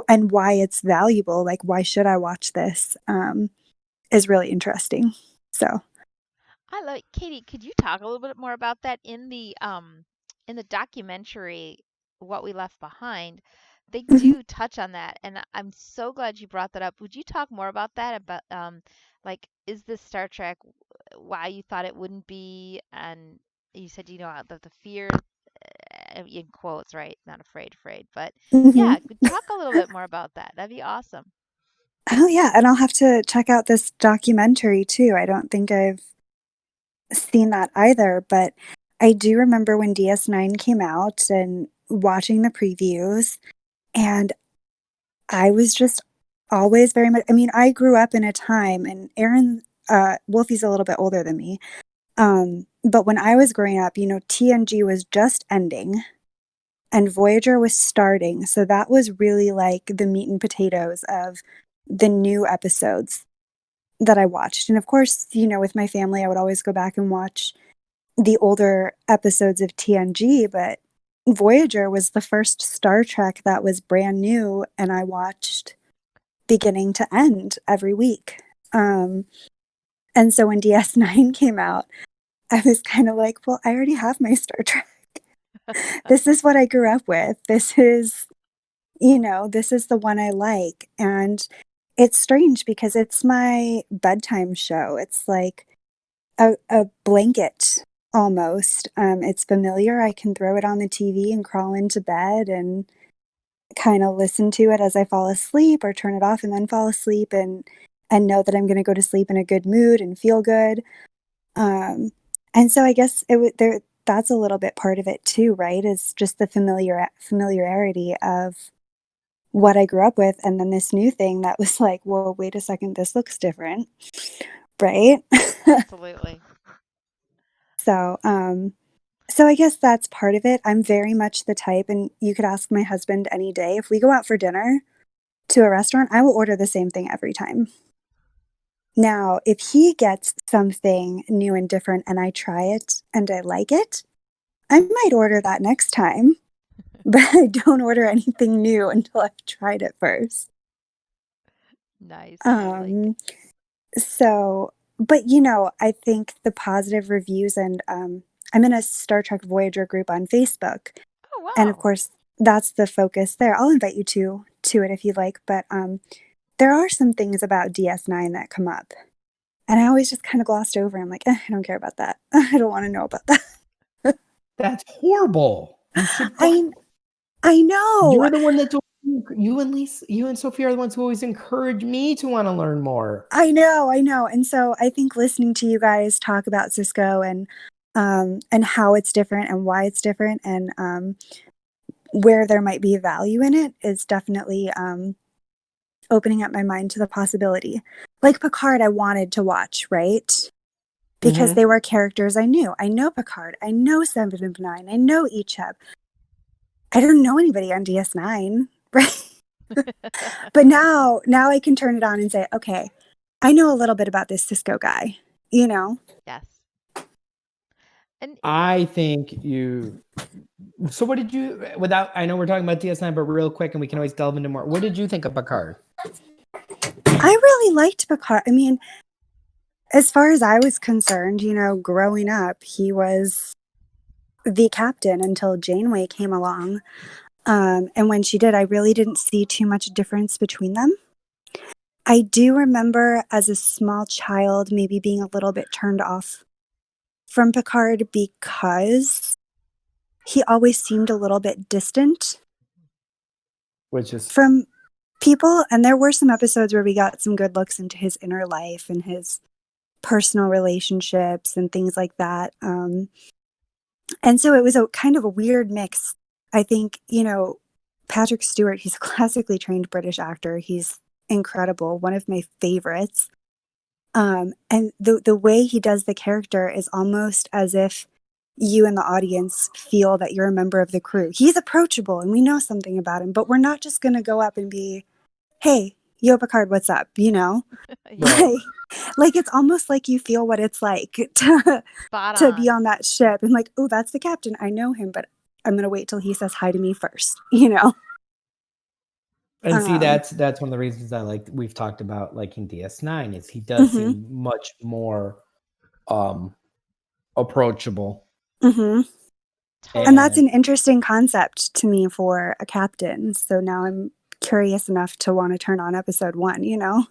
and why it's valuable. Like, why should I watch this? Is really interesting. So, I like Katie. Could you talk a little bit more about that in the documentary What We Left Behind? They mhm. do touch on that, and I'm so glad you brought that up. Would you talk more about that? About like, is this Star Trek? Why you thought it wouldn't be? And you said the fear in quotes, right? Not afraid, but Mhm. yeah, talk a little bit more about that. That'd be awesome. Oh, yeah. And I'll have to check out this documentary too. I don't think I've seen that either, but I do remember when DS9 came out and watching the previews, and I was just always very much, I mean, I grew up in a time, and Aaron, Wolfie's a little bit older than me. But when I was growing up, TNG was just ending and Voyager was starting. So that was really like the meat and potatoes of the new episodes that I watched. And of course, with my family, I would always go back and watch the older episodes of TNG, but Voyager was the first Star Trek that was brand new, and I watched beginning to end every week. And so when DS9 came out, I was kind of like, well, I already have my Star Trek. This is what I grew up with. This is the one I like. And it's strange because it's my bedtime show. It's like a blanket almost. It's familiar. I can throw it on the TV and crawl into bed and kind of listen to it as I fall asleep, or turn it off and then fall asleep, and know that I'm going to go to sleep in a good mood and feel good. And so I guess it would there. That's a little bit part of it too, right? Is just the familiarity of what I grew up with, and then this new thing that was like, whoa, wait a second, this looks different, right? Absolutely. So I guess that's part of it. I'm very much the type, and you could ask my husband any day, if we go out for dinner to a restaurant, I will order the same thing every time. Now, if he gets something new and different and I try it and I like it, I might order that next time, but I don't order anything new until I've tried it first. Nice. I like it. Um, so, but you know, I think the positive reviews and I'm in a Star Trek Voyager group on Facebook, Oh, and of wow. course that's the focus there. I'll invite you to it if you'd like, but there are some things about DS9 that come up, and I always just kind of glossed over. I'm like, I don't care about that. I don't want to know about that. That's horrible. You should. I I know. You're the one that you and Lisa, you and Sophia are the ones who always encourage me to want to learn more. I know, I know. And so I think listening to you guys talk about Cisco and how it's different and why it's different and where there might be value in it is definitely opening up my mind to the possibility. Like Picard, I wanted to watch, right? Because they were characters I knew. I know Picard. I know 7 of 9. I know Icheb. I don't know anybody on DS9, right? But now I can turn it on and say, okay, I know a little bit about this Cisco guy, you know? Yes. And I think you. So, what did you? Without, I know we're talking about DS9, but real quick, and we can always delve into more. What did you think of Picard? I really liked Picard. I mean, as far as I was concerned, you know, growing up, he was the captain until Janeway came along. And when she did, I really didn't see too much difference between them. I do remember as a small child maybe being a little bit turned off from Picard because he always seemed a little bit distant Which is from people. And there were some episodes where we got some good looks into his inner life and his personal relationships and things like that. And so it was a kind of a weird mix. I think, you know, Patrick Stewart, he's a classically trained British actor. He's incredible, one of my favorites. And the way he does the character is almost as if you in the audience feel that you're a member of the crew. He's approachable and we know something about him, but we're not just going to go up and be, hey, Yo Picard, what's up? You know, yeah, like it's almost like you feel what it's like to spot to be on. on that ship and like, oh, that's the captain. I know him, but I'm gonna wait till he says hi to me first. You know. And see, Um, that's one of the reasons I like. We've talked about liking DS9 is he does mhm, seem much more approachable, mhm. And Totally. that's and an interesting concept to me for a captain. So now I'm curious enough to want to turn on episode 1. You know.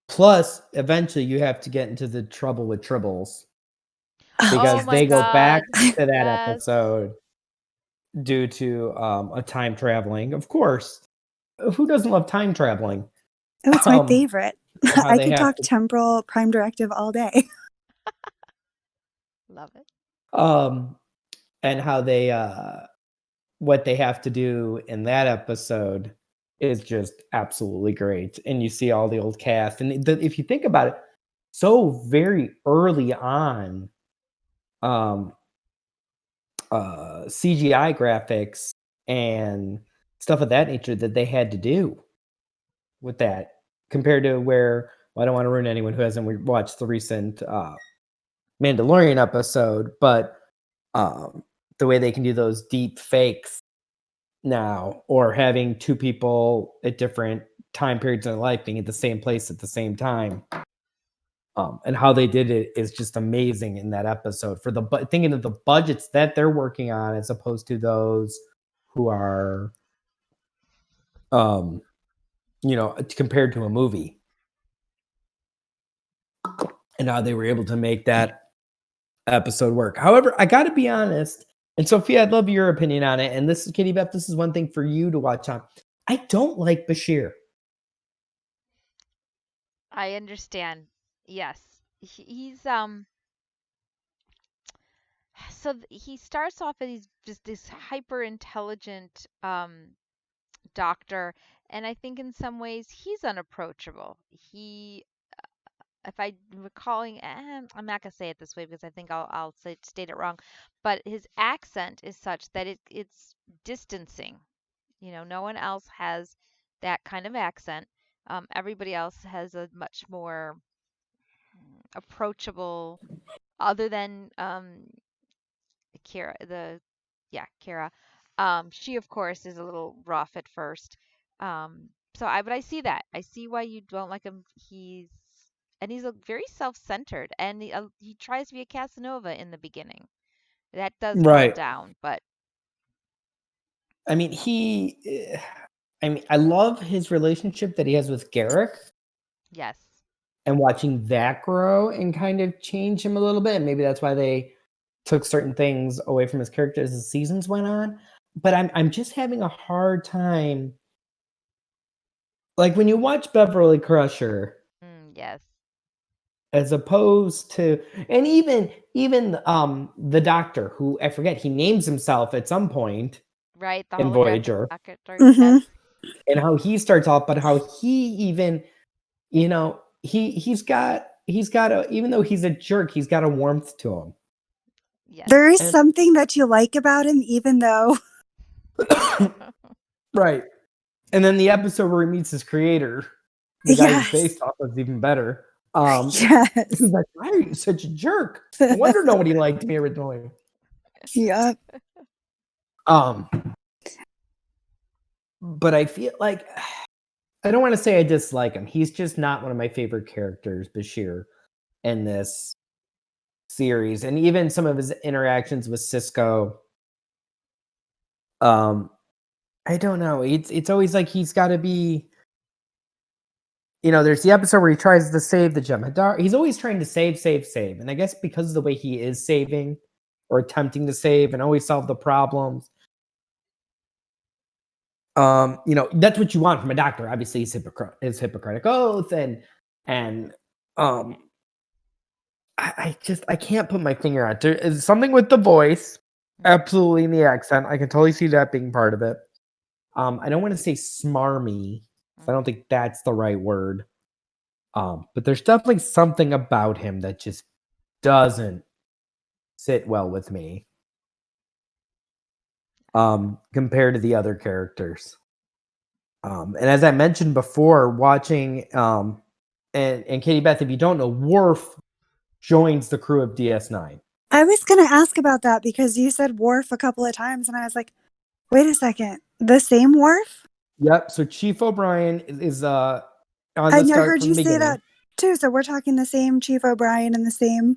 plus eventually you have to get into the trouble with tribbles Oh because my they go back God. to that Yes. episode due to a time traveling. Of course, who doesn't love time traveling? Oh, it's my Um, favorite. and how I they could have talk to temporal prime directive all day. Love it. um and how they what they have to do in that episode is just absolutely great. And you see all the old cast, and if you think about it, so very early on, um, CGI graphics and stuff of that nature that they had to do with that compared to where well, I don't want to ruin anyone who hasn't watched the recent Mandalorian episode, but the way they can do those deep fakes now, or having two people at different time periods in their life being at the same place at the same time, and how they did it is just amazing in that episode. For the thinking of the budgets that they're working on, as opposed to those who are, um, compared to a movie, and how they were able to make that episode work. However, I got to be honest, and Sophia, I'd love your opinion on it. And this is Kitty Beth. This is one thing for you to watch on. I don't like Bashir. I understand. Yes. He's so he starts off as he's just this hyper intelligent doctor, and I think in some ways he's unapproachable. He if I'm recalling, I'm not gonna say it this way because I think I'll state it wrong, but his accent is such that it's distancing. You know, no one else has that kind of accent. Everybody else has a much more approachable, other than Kira, Kira. She of course is a little rough at first, So I see that. I see why you don't like him. He's a very self-centered, and he tries to be a Casanova in the beginning. That does calm Right. down, but I mean, I love his relationship that he has with Garrick yes. and watching that grow and kind of change him a little bit. And maybe that's why they took certain things away from his character as the seasons went on. But I'm just having a hard time. Like when you watch Beverly Crusher, Yes. as opposed to, and even the doctor, who I forget, he names himself at some point Right, the in holographic Voyager, doctor. Hmm. Yes. and how he starts off, but how he even, he's got a, even though he's a jerk, he's got a warmth to him. Yes. There is And something that you like about him, even though. right. And then the episode where he meets his creator, the guy he's Yes. based off of, is even better. Yes. He's like, why are you such a jerk? No wonder nobody liked me originally. Yep. But I feel like, I don't want to say I dislike him. He's just not one of my favorite characters, Bashir, in this series. And even some of his interactions with Sisko, I don't know. It's always like he's got to be, there's the episode where he tries to save the Jem'Hadar. He's always trying to save. And I guess because of the way he is saving or attempting to save and always solve the problems, that's what you want from a doctor. Obviously, his Hippocratic oath, and I can't put my finger on it. There is something with the voice, absolutely, in the accent. I can totally see that being part of it. I don't want to say smarmy. I don't think that's the right word. But there's definitely something about him that just doesn't sit well with me. Compared to the other characters. And as I mentioned before, watching and Katie Beth, if you don't know, Worf joins the crew of DS9. I was going to ask about that because you said Worf a couple of times, and I was like, wait a second. The same Worf? Yep. So Chief O'Brien is on I the start heard from you the say beginning. that too. So we're talking the same Chief O'Brien and the same.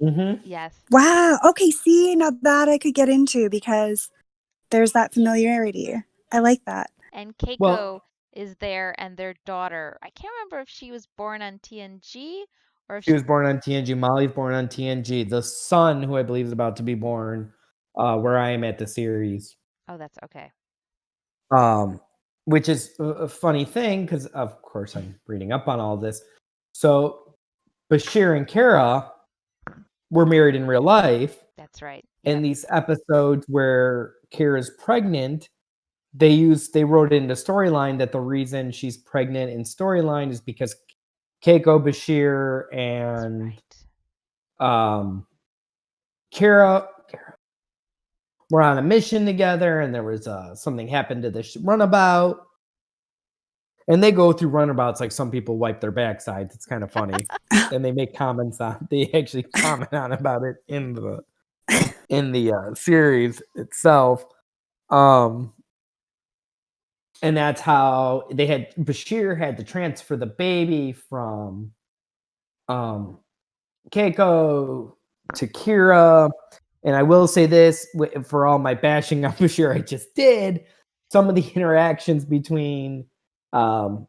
Mm-hmm. Yes. Wow. Okay. See, now that I could get into because there's that familiarity. I like that. And Keiko is there, and their daughter. I can't remember if she was born on TNG or if She was born on TNG. Molly's born on TNG. The son, who I believe is about to be born, where I am at the series. Oh, that's okay. Which is a funny thing because, of course, I'm reading up on all this. So Bashir and Kara were married in real life. That's right. In these episodes where Kara's pregnant, they wrote into storyline that the reason she's pregnant in storyline is because Keiko, Bashir, and Kara were on a mission together, and there was something happened to the runabout. And they go through runabouts like some people wipe their backsides. It's kind of funny. And they make comments on, they actually comment on about it in the series itself. And that's how Bashir had to transfer the baby from Keiko to Kira. And I will say this, for all my bashing on Bashir I just did, some of the interactions between Kira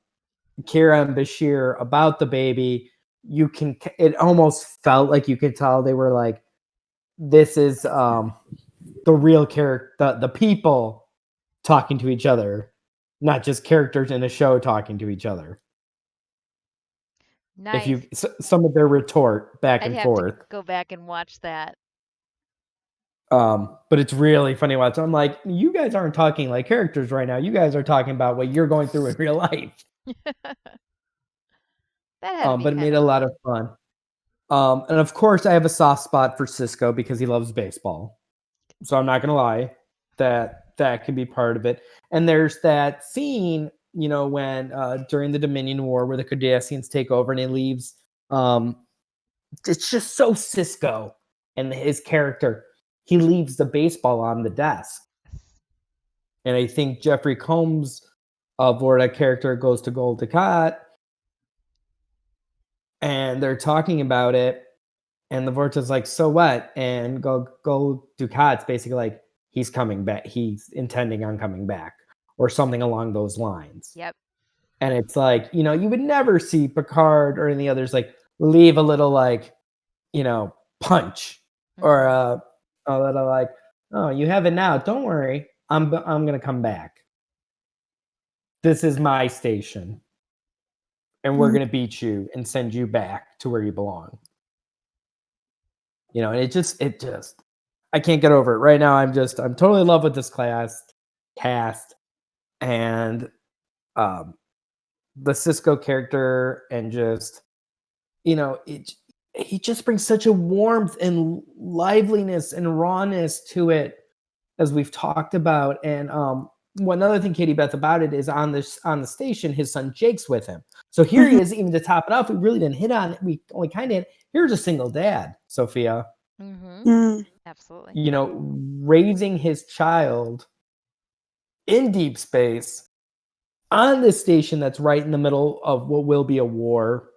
and Bashir about the baby, it almost felt like you could tell they were like, this is the real character, the people talking to each other, not just characters in a show talking to each other. Nice. If some of their retort back and forth. I'd have to go back and watch that. But it's really funny watching. I'm like, you guys aren't talking like characters right now. You guys are talking about what you're going through in real life. But it made a lot of fun. And of course, I have a soft spot for Sisko because he loves baseball. So I'm not gonna lie, that can be part of it. And there's that scene, when during the Dominion War where the Cardassians take over and he leaves. It's just so Sisko and his character. He leaves the baseball on the desk. And I think Jeffrey Combs a Vorta character goes to Gul Dukat, and they're talking about it, and the Vorta's like, "So what?" And Gul Dukat's basically like, "He's coming back. He's intending on coming back," or something along those lines. Yep. And it's like, you would never see Picard or any others like leave a little like, punch or a little like, "Oh, you have it now. Don't worry. I'm gonna come back. This is my station, and we're gonna beat you and send you back to where you belong." And it just, I can't get over it right now. I'm totally in love with this cast, and the Sisko character, and just, he just brings such a warmth and liveliness and rawness to it, as we've talked about. And one other thing, Katie Beth, about it is on the station, his son Jake's with him. So here he is, even to top it off. We really didn't hit on it. We only kind of hit. Here's a single dad, Sophia. Absolutely. Raising his child in deep space on this station that's right in the middle of what will be a war.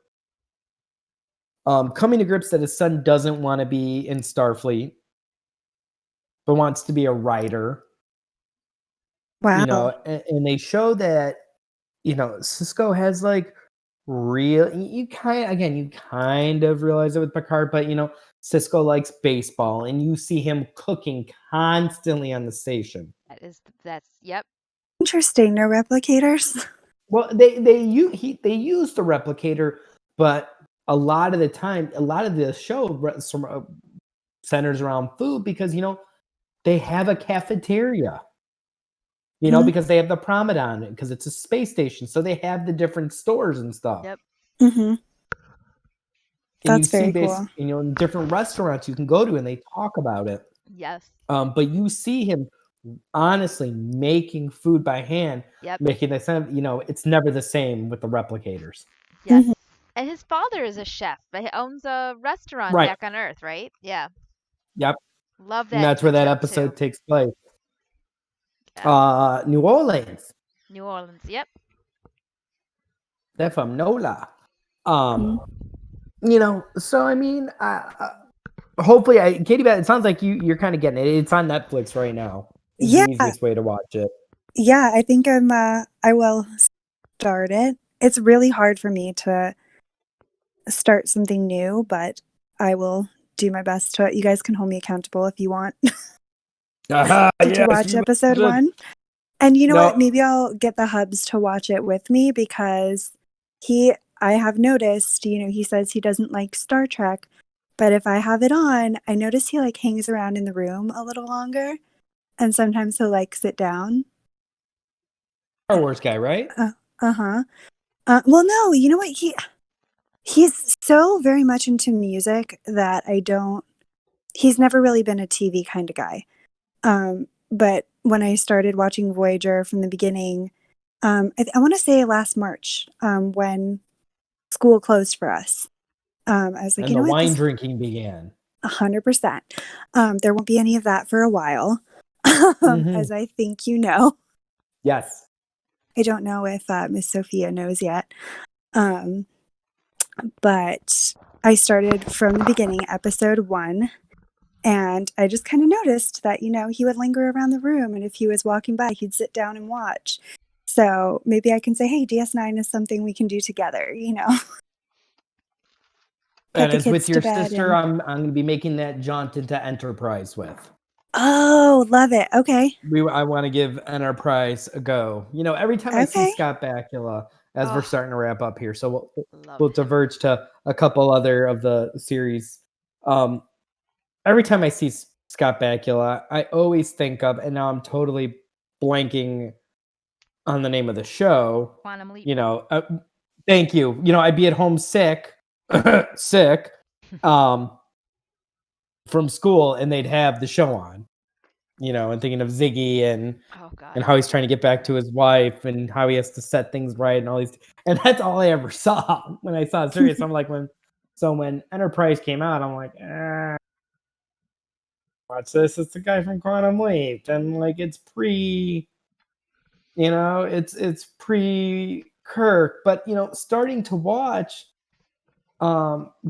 Coming to grips that his son doesn't want to be in Starfleet, but wants to be a writer. Wow. And they show that, Sisko has like real, you kind of realize it with Picard, but Sisko likes baseball, and you see him cooking constantly on the station. That's yep. Interesting. No replicators. Well, they use the replicator, but a lot of the time, a lot of the show centers around food, because they have a cafeteria. Because they have the Promenade, because it's a space station, so they have the different stores and stuff. Yep. Mm-hmm. That's And you very see cool. in different restaurants you can go to, and they talk about it. Yes. But you see him honestly making food by hand, Yep. making the sound. It's never the same with the replicators. Yes. And his father is a chef. He owns a restaurant back on Earth, right? Yeah. Yep. Love that. And that's where that episode takes place. Yeah. New Orleans. New Orleans. Yep. They're from NOLA. So I mean, hopefully, Katie Beth, it sounds like you're kind of getting it. It's on Netflix right now. It's the easiest way to watch it. Yeah, I think I will start it. It's really hard for me to start something new, but I will do my best to. You guys can hold me accountable if you want to watch episode 1. And you know what? Maybe I'll get the hubs to watch it with me, because I have noticed, he says he doesn't like Star Trek, but if I have it on, I notice he like hangs around in the room a little longer, and sometimes he'll like sit down. Star Wars guy, right? Well, no, you know what? He's so very much into music that he's never really been a TV kind of guy. But when I started watching Voyager from the beginning, I want to say last March, when school closed for us, I was like, and the wine drinking began. 100%. There won't be any of that for a while, as I think you know. Yes. I don't know if Miss Sophia knows yet. But I started from the beginning, episode 1, and I just kind of noticed that, he would linger around the room, and if he was walking by, he'd sit down and watch. So maybe I can say, hey, DS9 is something we can do together, And it's with your sister, I'm going to be making that jaunt into Enterprise with. Oh, love it. Okay. I want to give Enterprise a go. Every time I see Scott Bakula, as we're starting to wrap up here, so we'll diverge to a couple other of the series. Every time I see Scott Bakula, I always think of, and now I'm totally blanking on the name of the show. Quantum Leap. Thank you. I'd be at home sick, from school, and they'd have the show on, and thinking of Ziggy and how he's trying to get back to his wife, and how he has to set things right, and all these, and that's all I ever saw when I saw Sirius. I'm like, when Enterprise came out, I'm like, watch this. It's the guy from Quantum Leap, and like it's pre, It's pre-Kirk, but starting to watch,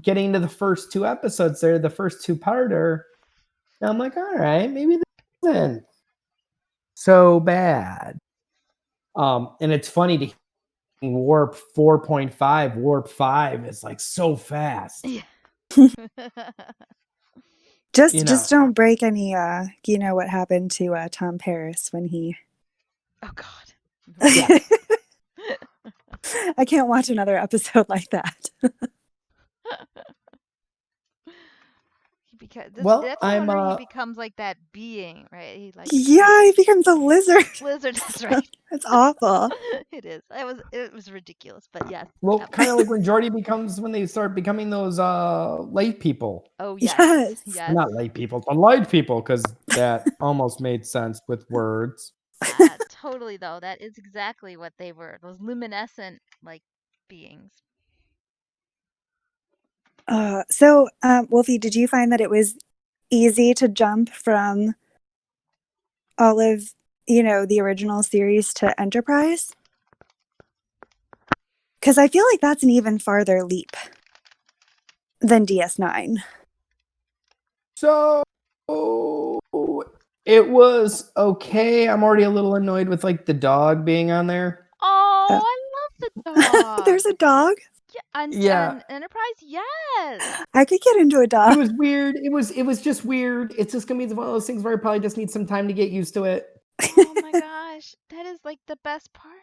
getting into the first 2 episodes there, the first 2-parter, I'm like, all right, maybe this isn't so bad. And it's funny to warp 4.5, warp 5 is like so fast. Yeah. Just don't break any what happened to Tom Paris when he Oh God. Yes. I can't watch another episode like that. Well, That's the one where he becomes like that being, right? He he becomes a lizard. Lizard, that's right. It's awful. It is. It was ridiculous, but yes. Well, kind of like when they start becoming those light people. Oh yes. Yes. Not light people, but light people, because that almost made sense with words. Totally though. That is exactly what they were. Those luminescent like beings. So, Wolfie, did you find that it was easy to jump from all of, the original series to Enterprise? Because I feel like that's an even farther leap than DS9. So it was okay. I'm already a little annoyed with like the dog being on there. Oh, I love the dog. There's a dog? Yeah, on Enterprise, yes. I could get into a dog. It was weird. It was just weird. It's just gonna be one of those things where I probably just need some time to get used to it. Oh my gosh, that is like the best part.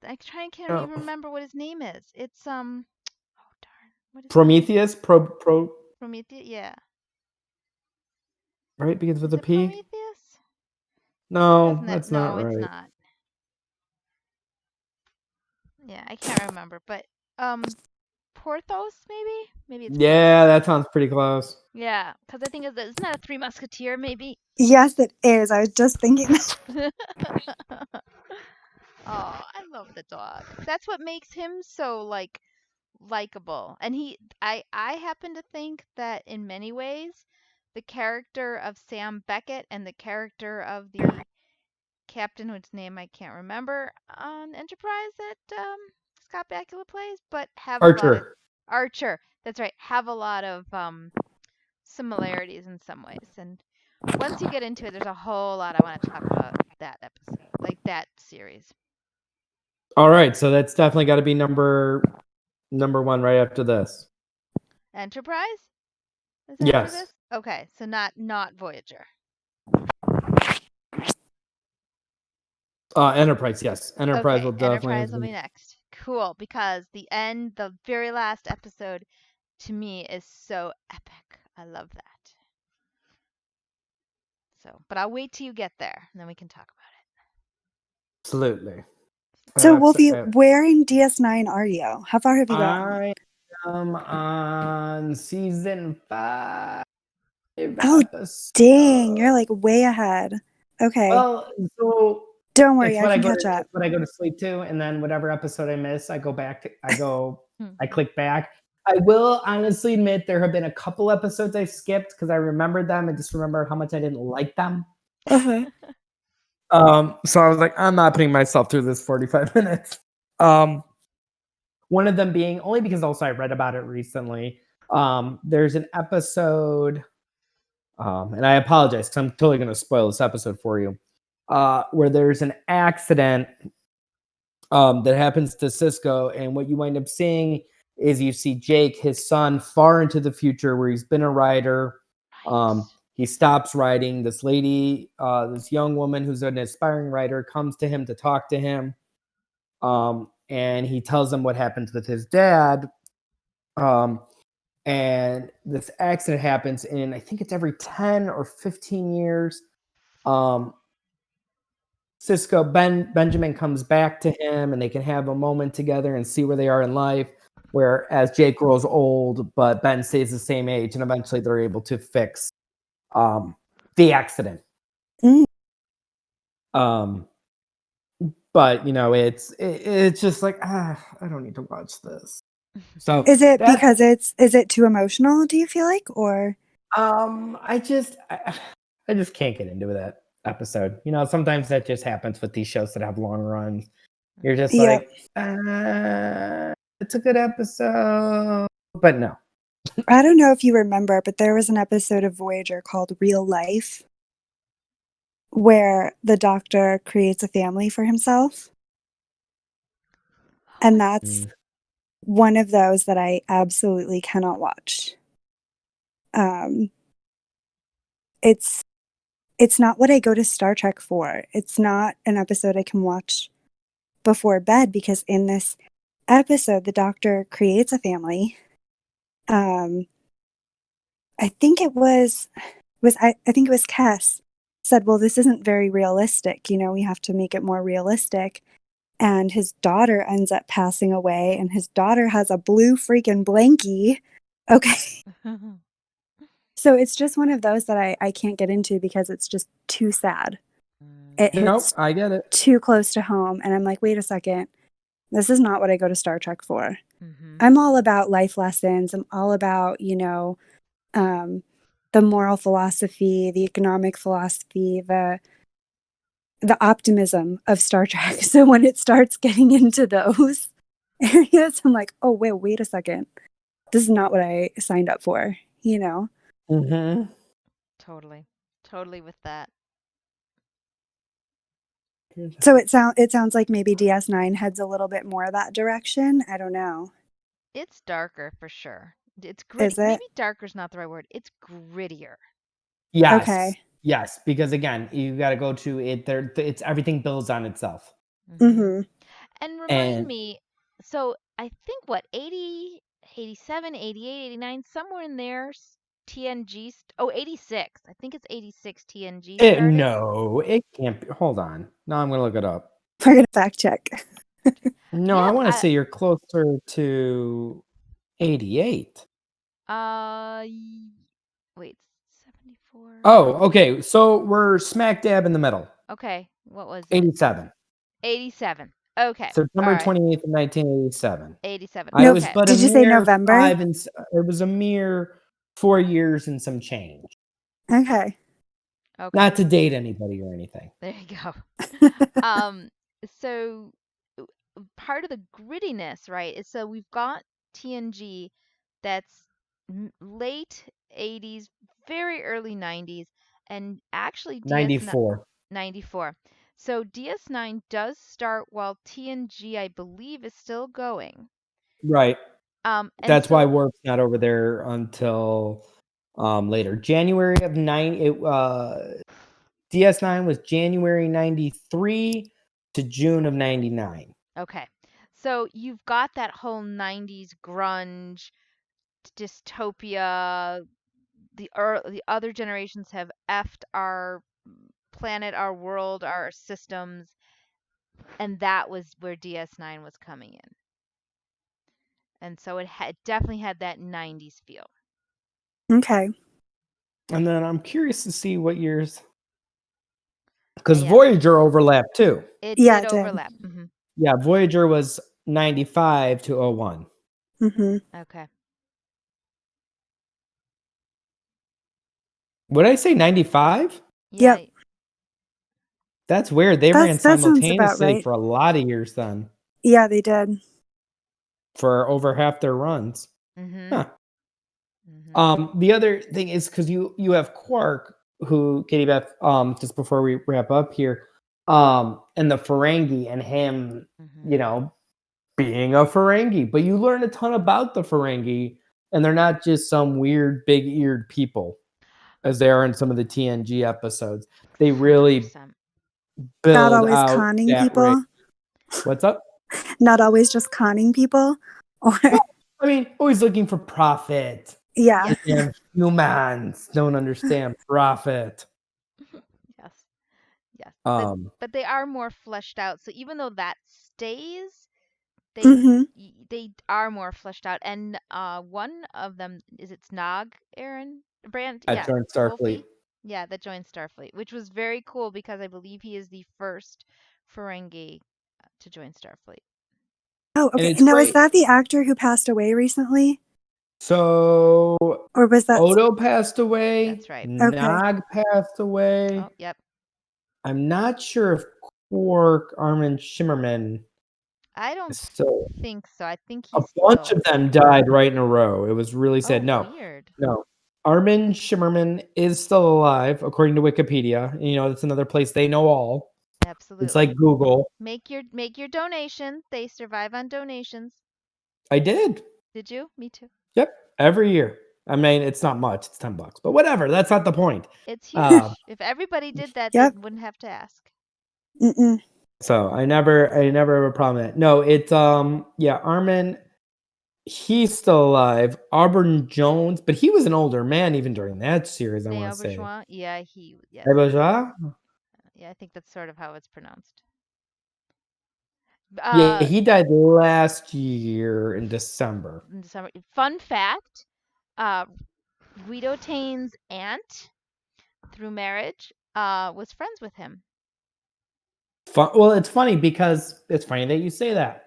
I can't even remember what his name is. It's oh darn, what is Prometheus? Prometheus? Yeah. Right, begins with a P. Prometheus? No, that's not right. No, it's not. Yeah, I can't remember, but Porthos maybe? Maybe it's Yeah, that sounds pretty close. Yeah, because I think isn't that a Three Musketeer maybe? Yes, it is. I was just thinking that. Oh, I love the dog. That's what makes him so likable. And I happen to think that in many ways the character of Sam Beckett and the character of the captain whose name I can't remember on Enterprise that Scott Bakula plays, but have Archer. a lot of Archer. That's right. Have a lot of similarities in some ways. And once you get into it, there's a whole lot I want to talk about that episode, like that series. All right, so that's definitely got to be number 1 right after this. Enterprise? Is that Yes. after this? Okay, so not Voyager. Enterprise, yes. Enterprise will definitely. Enterprise will be next. Cool, because the very last episode, to me is so epic. I love that. So, but I'll wait till you get there, and then we can talk about it. Absolutely. So, Wolfie, where in DS9 are you? How far have you gone? I am on season 5. Oh, dang. You're like way ahead. Okay. Well, so don't worry, I can catch up. When I go to sleep to, and then whatever episode I miss, I go back. I click back. I will honestly admit there have been a couple episodes I skipped because I remembered them and just remembered how much I didn't like them. Uh-huh. So I was like, I'm not putting myself through this 45 minutes. One of them being only because also I read about it recently. There's an episode, and I apologize because I'm totally going to spoil this episode for you, where there's an accident that happens to Sisko, and what you wind up seeing is you see Jake, his son, far into the future where he's been a writer. He stops writing. This lady, this young woman who's an aspiring writer, comes to him to talk to him. And he tells him what happens with his dad. And this accident happens in, I think it's every 10 or 15 years. Benjamin comes back to him and they can have a moment together and see where they are in life. Whereas Jake grows old, but Ben stays the same age, and eventually they're able to fix the accident. But it's just like I don't need to watch this. So is it because is it too emotional? Do you feel like, or I just can't get into that. episode. Sometimes that just happens with these shows that have long runs. You're just Yep. like, it's a good episode, but no. I don't know if you remember, but there was an episode of Voyager called Real Life where the Doctor creates a family for himself. And that's one of those that I absolutely cannot watch. It's not what I go to Star Trek for. It's not an episode I can watch before bed, because in this episode, the Doctor creates a family. I think it was Cass said, well, this isn't very realistic. We have to make it more realistic. And his daughter ends up passing away, and his daughter has a blue freaking blankie. Okay. So it's just one of those that I can't get into because it's just too sad. It hits I get it. too close to home. And I'm like, wait a second. This is not what I go to Star Trek for. I'm all about life lessons. I'm all about, the moral philosophy, the economic philosophy, the optimism of Star Trek. So when it starts getting into those areas, I'm like, oh, wait a second. This is not what I signed up for, Mm-hmm. Totally with that. So it sounds like maybe DS9 heads a little bit more that direction. I don't know. It's darker for sure. It's gritty. Is it? Maybe darker's not the right word. It's grittier. Yes. Okay. Yes, because again, you got to go to it. It's everything builds on itself. Mm-hmm. And remind me, so I think 80, 87, 88, 89, somewhere in there, TNG. 86. I think it's 86 TNG started. No, it can't be. Hold on. Now I'm going to look it up. We're going to fact check. No, I want to say you're closer to 88. Wait, 74. Oh, okay. So we're smack dab in the middle. Okay, what was it? 87. 87. Okay. September 28th, 1987. 87. No, was but did you say November? It was a mere 4 years and some change. Okay. Not to date anybody or anything. There you go. So part of the grittiness, right, is so we've got TNG that's late 80s, very early 90s, and actually DS9 94. So DS9 does start while TNG, I believe, is still going. Right. That's why Warp's not over there until later. January of DS9 was January 93 to June of 99. Okay. So you've got that whole 90s grunge, dystopia. The other generations have effed our planet, our world, our systems, and that was where DS9 was coming in. And so it definitely had that 90s feel. Okay. And then I'm curious to see what years, because Voyager overlapped too. It did overlap. Mm-hmm. Yeah, Voyager was 95 to 01. Mm-hmm. Okay. What did I say, 95? Yeah. Yep. That's weird. They ran simultaneously for a lot of years then. Yeah, they did. For over half their runs. Mm-hmm. Huh. Mm-hmm. The other thing is because you have Quark, who, Katie Beth, just before we wrap up here, and the Ferengi and him, being a Ferengi. But you learn a ton about the Ferengi, and they're not just some weird big-eared people, as they are in some of the TNG episodes. They really 100%. build not always out conning people. What's up? Not always just conning people. Or I mean, always looking for profit. Yeah. And humans don't understand profit. Yes. But they are more fleshed out. So even though that stays, they are more fleshed out. And one of them is Nog, Aaron Brand. That joined Starfleet. Wolfie? Yeah, that joined Starfleet, which was very cool because I believe he is the first Ferengi to join Starfleet. Oh, okay. Now, is that the actor who passed away recently? So, or was that Odo passed away? That's right. Nog passed away. Oh, yep. I'm not sure if Quark, Armin Shimmerman I don't is still. think so. I think A he's bunch still. of them died right in a row. It was really Oh, sad. No, weird. no. Armin Shimmerman is still alive, according to Wikipedia. You know, that's another place they know all. Absolutely. It's like Google. Make your donation. They survive on donations. I did. Did you? Me too. Yep, every year. I mean, it's not much. It's $10, but whatever. That's not the point. It's huge. Um, If everybody did that, Yep. they wouldn't have to ask. Mm-mm. so I never have a problem with that. No, it's yeah, Armin. He's still alive. Auburn Jones, but he was an older man even during that series. I want to say. Bourgeois? Yeah, yes. Bourgeois? Yeah, I think that's sort of how it's pronounced. Yeah, he died last year in December. In December. Fun fact, Guido Tane's aunt, through marriage, was friends with him. Well, it's funny because it's funny that you say that.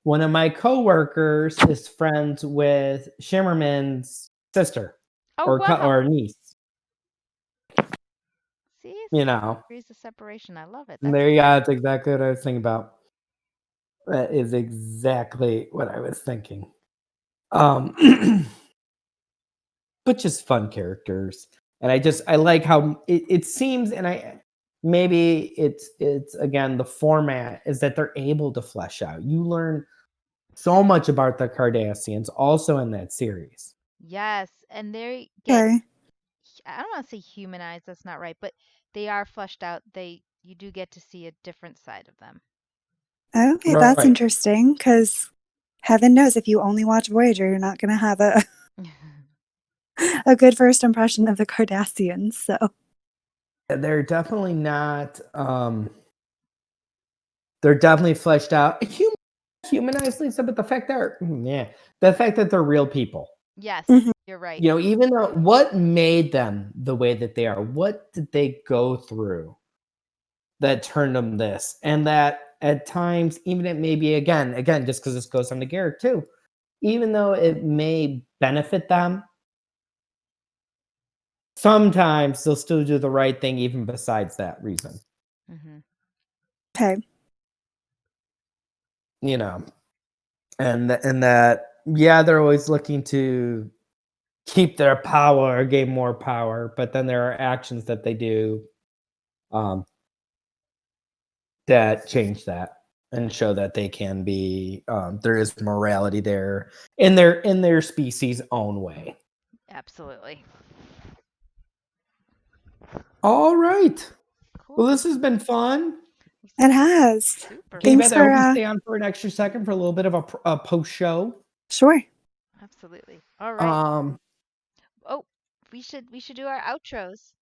One of my coworkers is friends with Shimmerman's sister or niece. See, You know, degrees of separation. I love it. there you go. That's exactly what I was thinking about. That is exactly what I was thinking. But just fun characters, and I like how it seems, and maybe it's again the format is that they're able to flesh out. You learn so much about the Cardassians also in that series. Yes, and they get. Okay. I don't want to say humanized. That's not right, but they are fleshed out. You do get to see a different side of them. Okay, that's interesting because heaven knows if you only watch Voyager, you're not going to have a good first impression of the Cardassians. So they're definitely not. They're definitely fleshed out, humanized, Lisa. But the fact that they're real people. Yes, you're right. You know, even though what made them the way that they are, what did they go through that turned them this, and that at times, even it may be again, just because this goes on to Garrick too, even though it may benefit them, sometimes they'll still do the right thing, even besides that reason. Okay. You know, and that they're always looking to keep their power or gain more power, but then there are actions that they do that change that and show that they can be there is morality there in their species' own way. Absolutely. All right. Cool. Well, this has been fun. It has. Super. Thanks I hope you for stay on for an extra second for a little bit of a post show. Sure. Absolutely. All right. Oh, we should do our outros.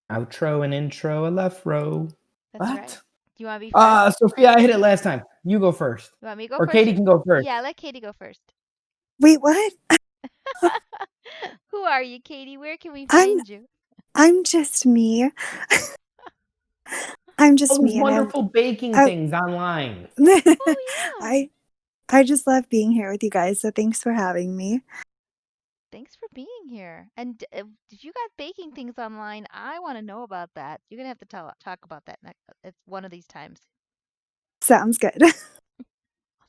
Outro and intro, a left row. That's right. Do you want to be first? Sophia, I hit it last time. You go first. You want me to go or first? Katie can go first. Yeah, let Katie go first. Wait, what? Who are you, Katie? Where can we find you? I'm just me. I'm just those me. wonderful baking things online. Oh yeah. I just love being here with you guys. So thanks for having me. Thanks for being here. And if you got baking things online, I want to know about that. You're gonna have to talk about that next. It's one of these times. Sounds good.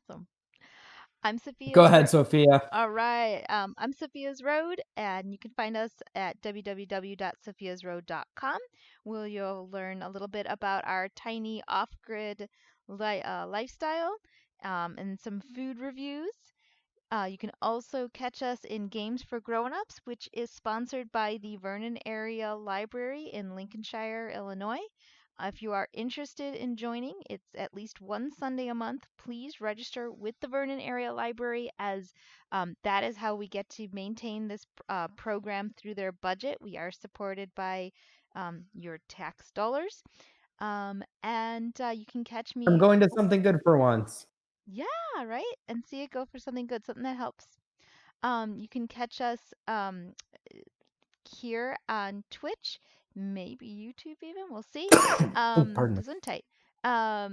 Awesome. I'm Sophia. Go ahead, Sophia. All right. I'm Sophia's Road, and you can find us at www.sophiasroad.com, where you'll learn a little bit about our tiny off-grid lifestyle and some food reviews. You can also catch us in Games for Grown-Ups, which is sponsored by the Vernon Area Library in Lincolnshire, Illinois. If you are interested in joining, it's at least one Sunday a month. Please register with the Vernon Area Library, as that is how we get to maintain this program through their budget. We are supported by your tax dollars. And you can catch me. I'm going to something good for once. Yeah, right? And see it go for something good, something that helps. You can catch us here on Twitch, maybe YouTube even. We'll see. Pardon me. Gesundheit.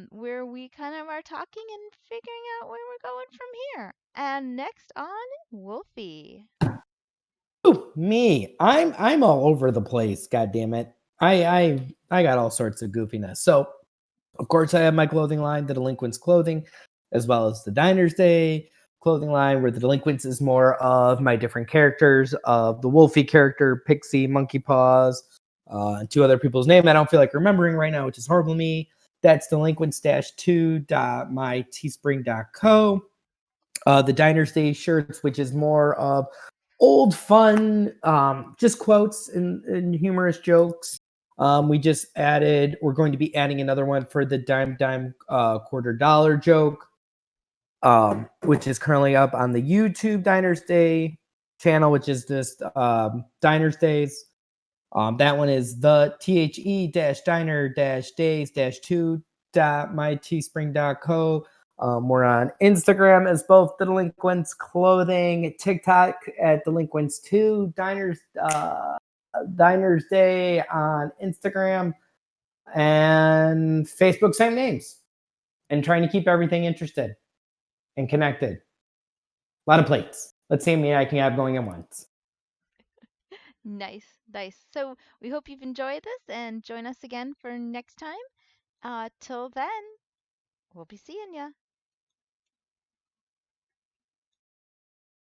Where we kind of are talking and figuring out where we're going from here. And next on Wolfie. Ooh, me. I'm all over the place, god damn it. I got all sorts of goofiness. So of course I have my clothing line, the Delinquents Clothing, as well as the Diners Day clothing line, where the Delinquents is more of my different characters of the Wolfie character, Pixie, Monkey Paws, and two other people's name I don't feel like remembering right now, which is horrible to me. That's delinquents-2.myteespring.co. The Diners Day shirts, which is more of old fun, just quotes and humorous jokes. We're going to be adding another one for the dime quarter dollar joke, which is currently up on the YouTube Diners Day channel, which is just Diners Days. That one is the the-diner-days-2.myteespring.co. We're on Instagram as both the Delinquents Clothing, TikTok at Delinquents2, Diners Day on Instagram, and Facebook, same names. And trying to keep everything interested and connected. A lot of plates. Let's see how many I can have going at once. Nice, nice. So we hope you've enjoyed this and join us again for next time. Till then, we'll be seeing ya.